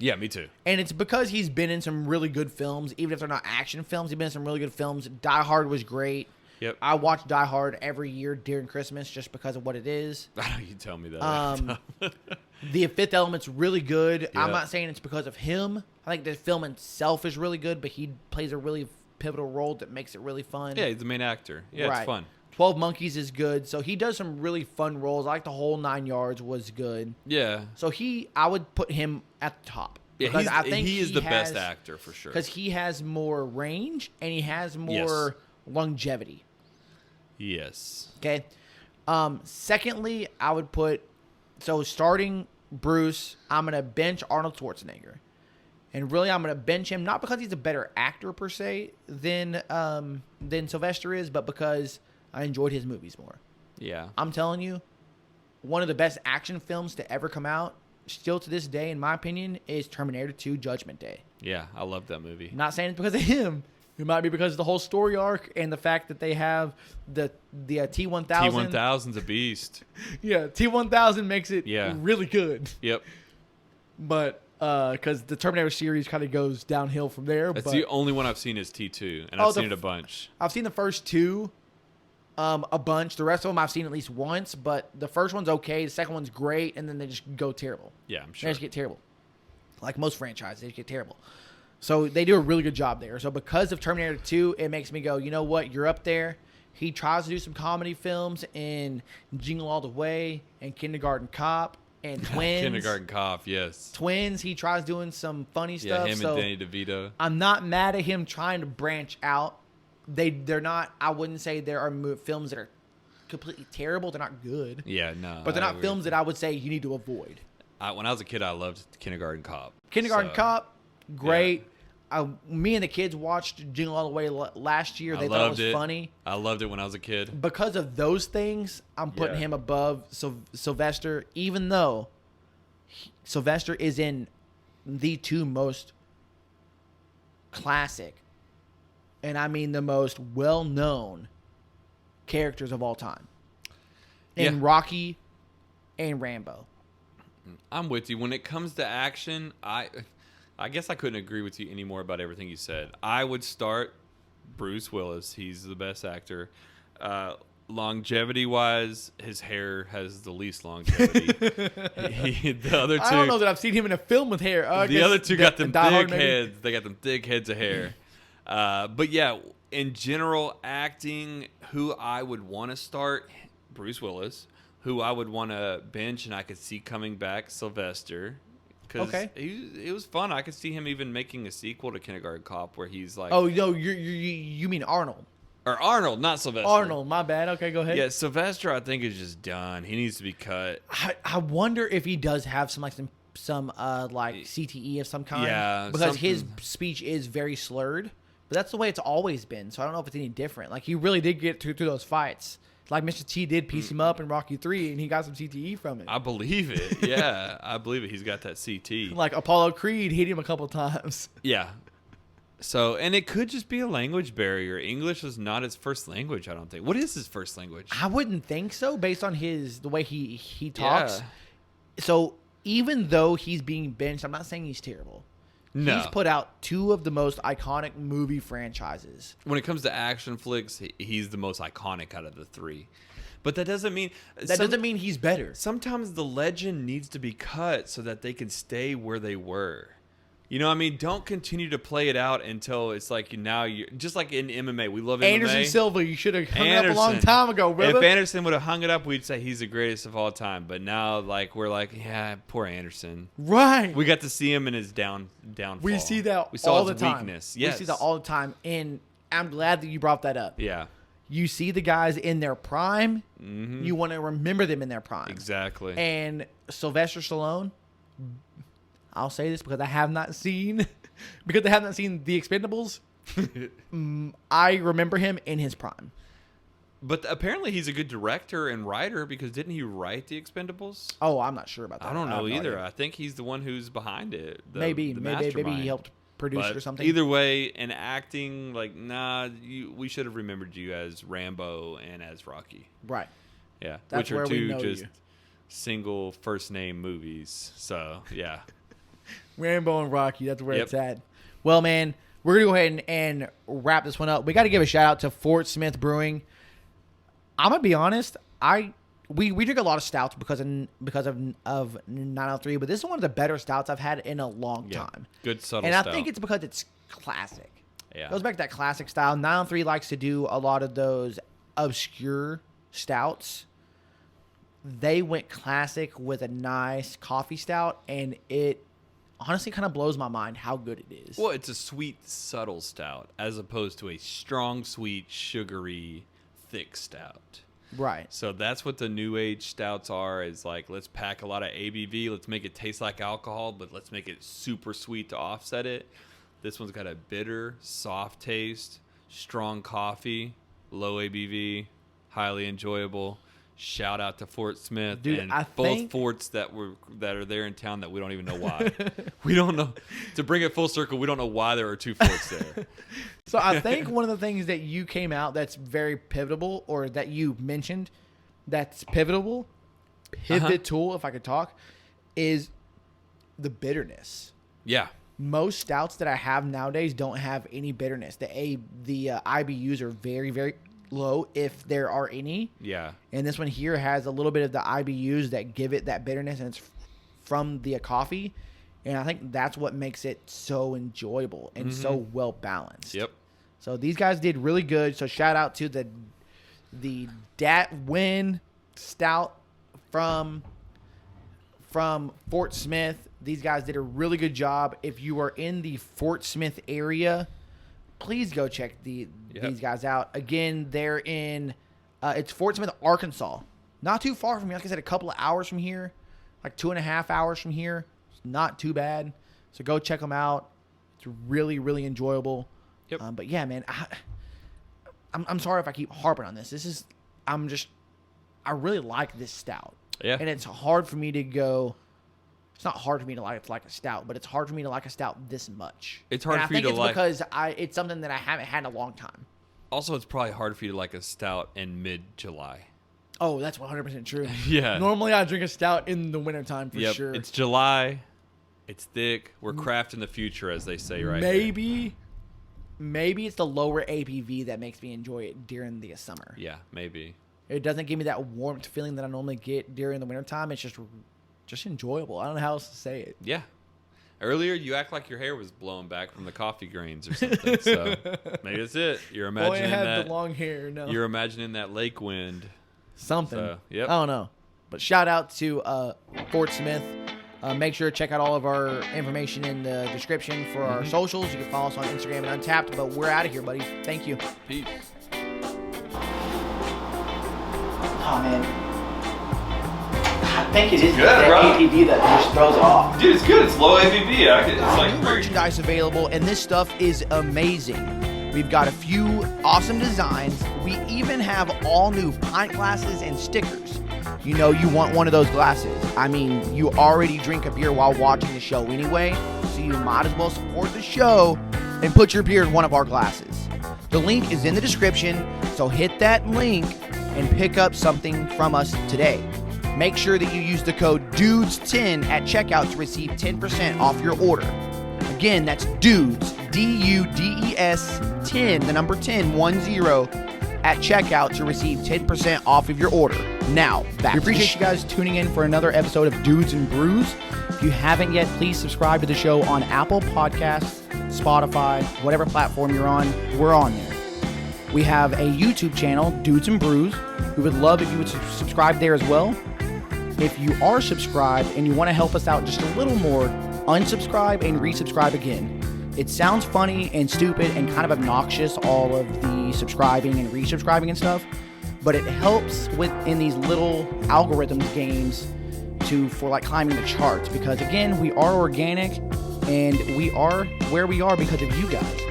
yeah, me too. And it's because he's been in some really good films, even if they're not action films. He's been in some really good films. Die Hard was great. Yep. I watch Die Hard every year during Christmas just because of what it is. I know you tell me that. The Fifth Element's really good. Yeah. I'm not saying it's because of him. I think the film itself is really good, but he plays a really pivotal role that makes it really fun. Yeah, he's the main actor. Yeah, it's fun. 12 Monkeys is good. So he does some really fun roles. I like the whole 9 yards was good. Yeah. So I would put him at the top. Yeah, Because I think he is the best actor for sure. Because he has more range and he has more longevity. Yes. Okay. Secondly, I would put starting Bruce, I'm gonna bench Arnold Schwarzenegger. And really I'm gonna bench him not because he's a better actor per se than Sylvester is, but because I enjoyed his movies more. Yeah. I'm telling you, one of the best action films to ever come out, still to this day, in my opinion, is Terminator 2 Judgment Day. Yeah, I love that movie. I'm not saying it's because of him. It might be because of the whole story arc and the fact that they have the T-1000. T-1000's a beast. Yeah, T-1000 makes it really good. Yep. But because the Terminator series kind of goes downhill from there. That's the only one I've seen is T2, and I've seen it a bunch. I've seen the first two a bunch. The rest of them I've seen at least once, but the first one's okay. The second one's great, and then they just go terrible. Yeah, I'm sure. They just get terrible. Like most franchises, they just get terrible. So they do a really good job there. So because of Terminator 2, it makes me go, you know what? You're up there. He tries to do some comedy films in Jingle All the Way and Kindergarten Cop and Twins. Kindergarten Cop, yes. Twins, he tries doing some funny stuff. Yeah, him and Danny DeVito. I'm not mad at him trying to branch out. They're not, I wouldn't say there are films that are completely terrible. They're not good. Yeah, no. But they're not films that I would say you need to avoid. When I was a kid, I loved Kindergarten Cop. Kindergarten Cop, great. Yeah. Me and the kids watched Jingle All the Way last year. They thought it was funny. I loved it when I was a kid. Because of those things, I'm putting him above Sylvester, even though Sylvester is in the two most classic, and I mean the most well-known characters of all time. In Rocky and Rambo. I'm with you. When it comes to action, I guess I couldn't agree with you anymore about everything you said. I would start Bruce Willis. He's the best actor. Longevity-wise, his hair has the least longevity. The other two, I don't know that I've seen him in a film with hair. The other two got them thick heads. They got them thick heads of hair. But yeah, in general, acting, who I would want to start, Bruce Willis. Who I would want to bench and I could see coming back, Sylvester. Because it was fun. I could see him even making a sequel to Kindergarten Cop where he's like... Oh, no, you mean Arnold. Or Arnold, not Sylvester. Arnold, my bad. Okay, go ahead. Yeah, Sylvester I think is just done. He needs to be cut. I wonder if he does have some CTE of some kind. Yeah. Because his speech is very slurred. But that's the way it's always been. So I don't know if it's any different. Like, he really did get through those fights. Like Mr. T did piece him up in Rocky 3, and he got some CTE from it. I believe it. Yeah, I believe it. He's got that CT. Like Apollo Creed hit him a couple times. Yeah. So, and it could just be a language barrier. English is not his first language, I don't think. What is his first language? I wouldn't think so, based on the way he talks. Yeah. So even though he's being benched, I'm not saying he's terrible. No. He's put out two of the most iconic movie franchises. When it comes to action flicks, he's the most iconic out of the three. But that doesn't mean... doesn't mean he's better. Sometimes the legend needs to be cut so that they can stay where they were. You know what I mean? Don't continue to play it out until it's like now you're... Just like in MMA. We love MMA. Anderson Silva, you should have hung it up a long time ago, brother. If Anderson would have hung it up, we'd say he's the greatest of all time. But now, we're like, yeah, poor Anderson. Right. We got to see him in his downfall. We see that we saw all his the time. Weakness. Yes. We see that all the time. And I'm glad that you brought that up. Yeah. You see the guys in their prime. Mm-hmm. You want to remember them in their prime. Exactly. And Sylvester Stallone, I'll say this because I have not seen... Because they have not seen The Expendables, I remember him in his prime. But apparently he's a good director and writer because didn't he write The Expendables? Oh, I'm not sure about that. I don't know either. I think he's the one who's behind it. Maybe he helped produced But or something. either way, and acting like, we should have remembered you as Rambo and as Rocky. Right. Yeah, That's which are where we two know just you. single first name movies. So yeah, Rambo and Rocky, that's where Yep. it's at. Well, man, we're going to go ahead and wrap this one up. We got to give a shout out to Fort Smith Brewing. I'm going to be honest, we drink a lot of stouts because of 903, but this is one of the better stouts I've had in a long time. Good subtle And stout. I think it's because it's classic. Yeah. Goes back to that classic style. 903 likes to do a lot of those obscure stouts. They went classic with a nice coffee stout, and it honestly kind of blows my mind how good it is. Well, it's a sweet, subtle stout as opposed to a strong, sweet, sugary, thick stout. Right. So that's what the new age stouts are, is like, let's pack a lot of ABV, let's make it taste like alcohol, but let's make it super sweet to offset it. This one's got a bitter, soft taste, strong coffee, low ABV, highly enjoyable. Shout out to Fort Smith. Dude, and I both think- forts that are there in town that we don't even know why. We don't know. To bring it full circle, we don't know why there are two forts there. So I think one of the things that you came out that's very pivotal, or that you mentioned that's pivotal, if I could talk, is the bitterness. Yeah. Most stouts that I have nowadays don't have any bitterness. The IBUs are very, very low, if there are any. Yeah. And this one here has a little bit of the IBUs that give it that bitterness, and it's from the coffee. And I think that's what makes it so enjoyable and so well balanced. Yep. So these guys did really good. So shout out to the Dat Nguyen Stout from Fort Smith. These guys did a really good job. If you are in the Fort Smith area, please go check these guys out. Again, they're in it's Fort Smith, Arkansas. Not too far from here. Like I said, a couple of hours from here, like 2.5 hours from here. It's not too bad. So go check them out. It's really, really enjoyable. Yep. But yeah, man, I'm sorry if I keep harping on this. I really like this stout. Yeah. And it's hard for me to go. It's not hard for me to like a stout, but it's hard for me to like a stout this much. It's hard and for you to like. I think it's because it's something that I haven't had in a long time. Also, it's probably hard for you to like a stout in mid-July. Oh, that's 100% true. Yeah. Normally, I drink a stout in the wintertime for sure. It's July. It's thick. We're crafting the future, as they say right here. Maybe it's the lower ABV that makes me enjoy it during the summer. Yeah, maybe. It doesn't give me that warmth feeling that I normally get during the wintertime. It's just enjoyable. I don't know how else to say it. Yeah. Earlier, you act like your hair was blowing back from the coffee grains or something. So maybe that's it. You're imagining Boy, I have that. the long hair. No. You're imagining that lake wind. Something. So, yep. I don't know. But shout out to Fort Smith. Make sure to check out all of our information in the description for our socials. You can follow us on Instagram and Untappd. But we're out of here, buddy. Thank you. Peace. Oh, man. I think it is Good, the bro. ABV that just throws it off. Dude, it's good. It's low ABV. It's like New merchandise available, and this stuff is amazing. We've got a few awesome designs. We even have all new pint glasses and stickers. You know you want one of those glasses. I mean, you already drink a beer while watching the show anyway, so you might as well support the show and put your beer in one of our glasses. The link is in the description, so hit that link and pick up something from us today. Make sure that you use the code DUDES10 at checkout to receive 10% off your order. Again, that's DUDES, D-U-D-E-S, 10, the number 10, 10, at checkout to receive 10% off of your order. Now, back. We appreciate you guys tuning in for another episode of Dudes and Brews. If you haven't yet, please subscribe to the show on Apple Podcasts, Spotify, whatever platform you're on, we're on there. We have a YouTube channel, Dudes and Brews. We would love if you would subscribe there as well. If you are subscribed and you want to help us out just a little more, unsubscribe and resubscribe again. It sounds funny and stupid and kind of obnoxious, all of the subscribing and resubscribing and stuff, but it helps in these little algorithms games for like climbing the charts, because again, we are organic and we are where we are because of you guys.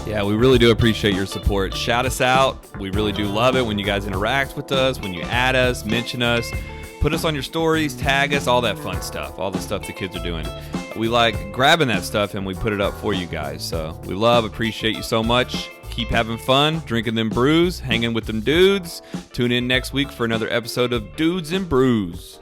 Yeah, we really do appreciate your support. Shout us out. We really do love it when you guys interact with us, when you add us, mention us, put us on your stories, tag us, all that fun stuff, all the stuff the kids are doing. we like grabbing that stuff and we put it up for you guys. So we appreciate you so much. Keep having fun, drinking them brews, hanging with them dudes. Tune in next week for another episode of Dudes and Brews.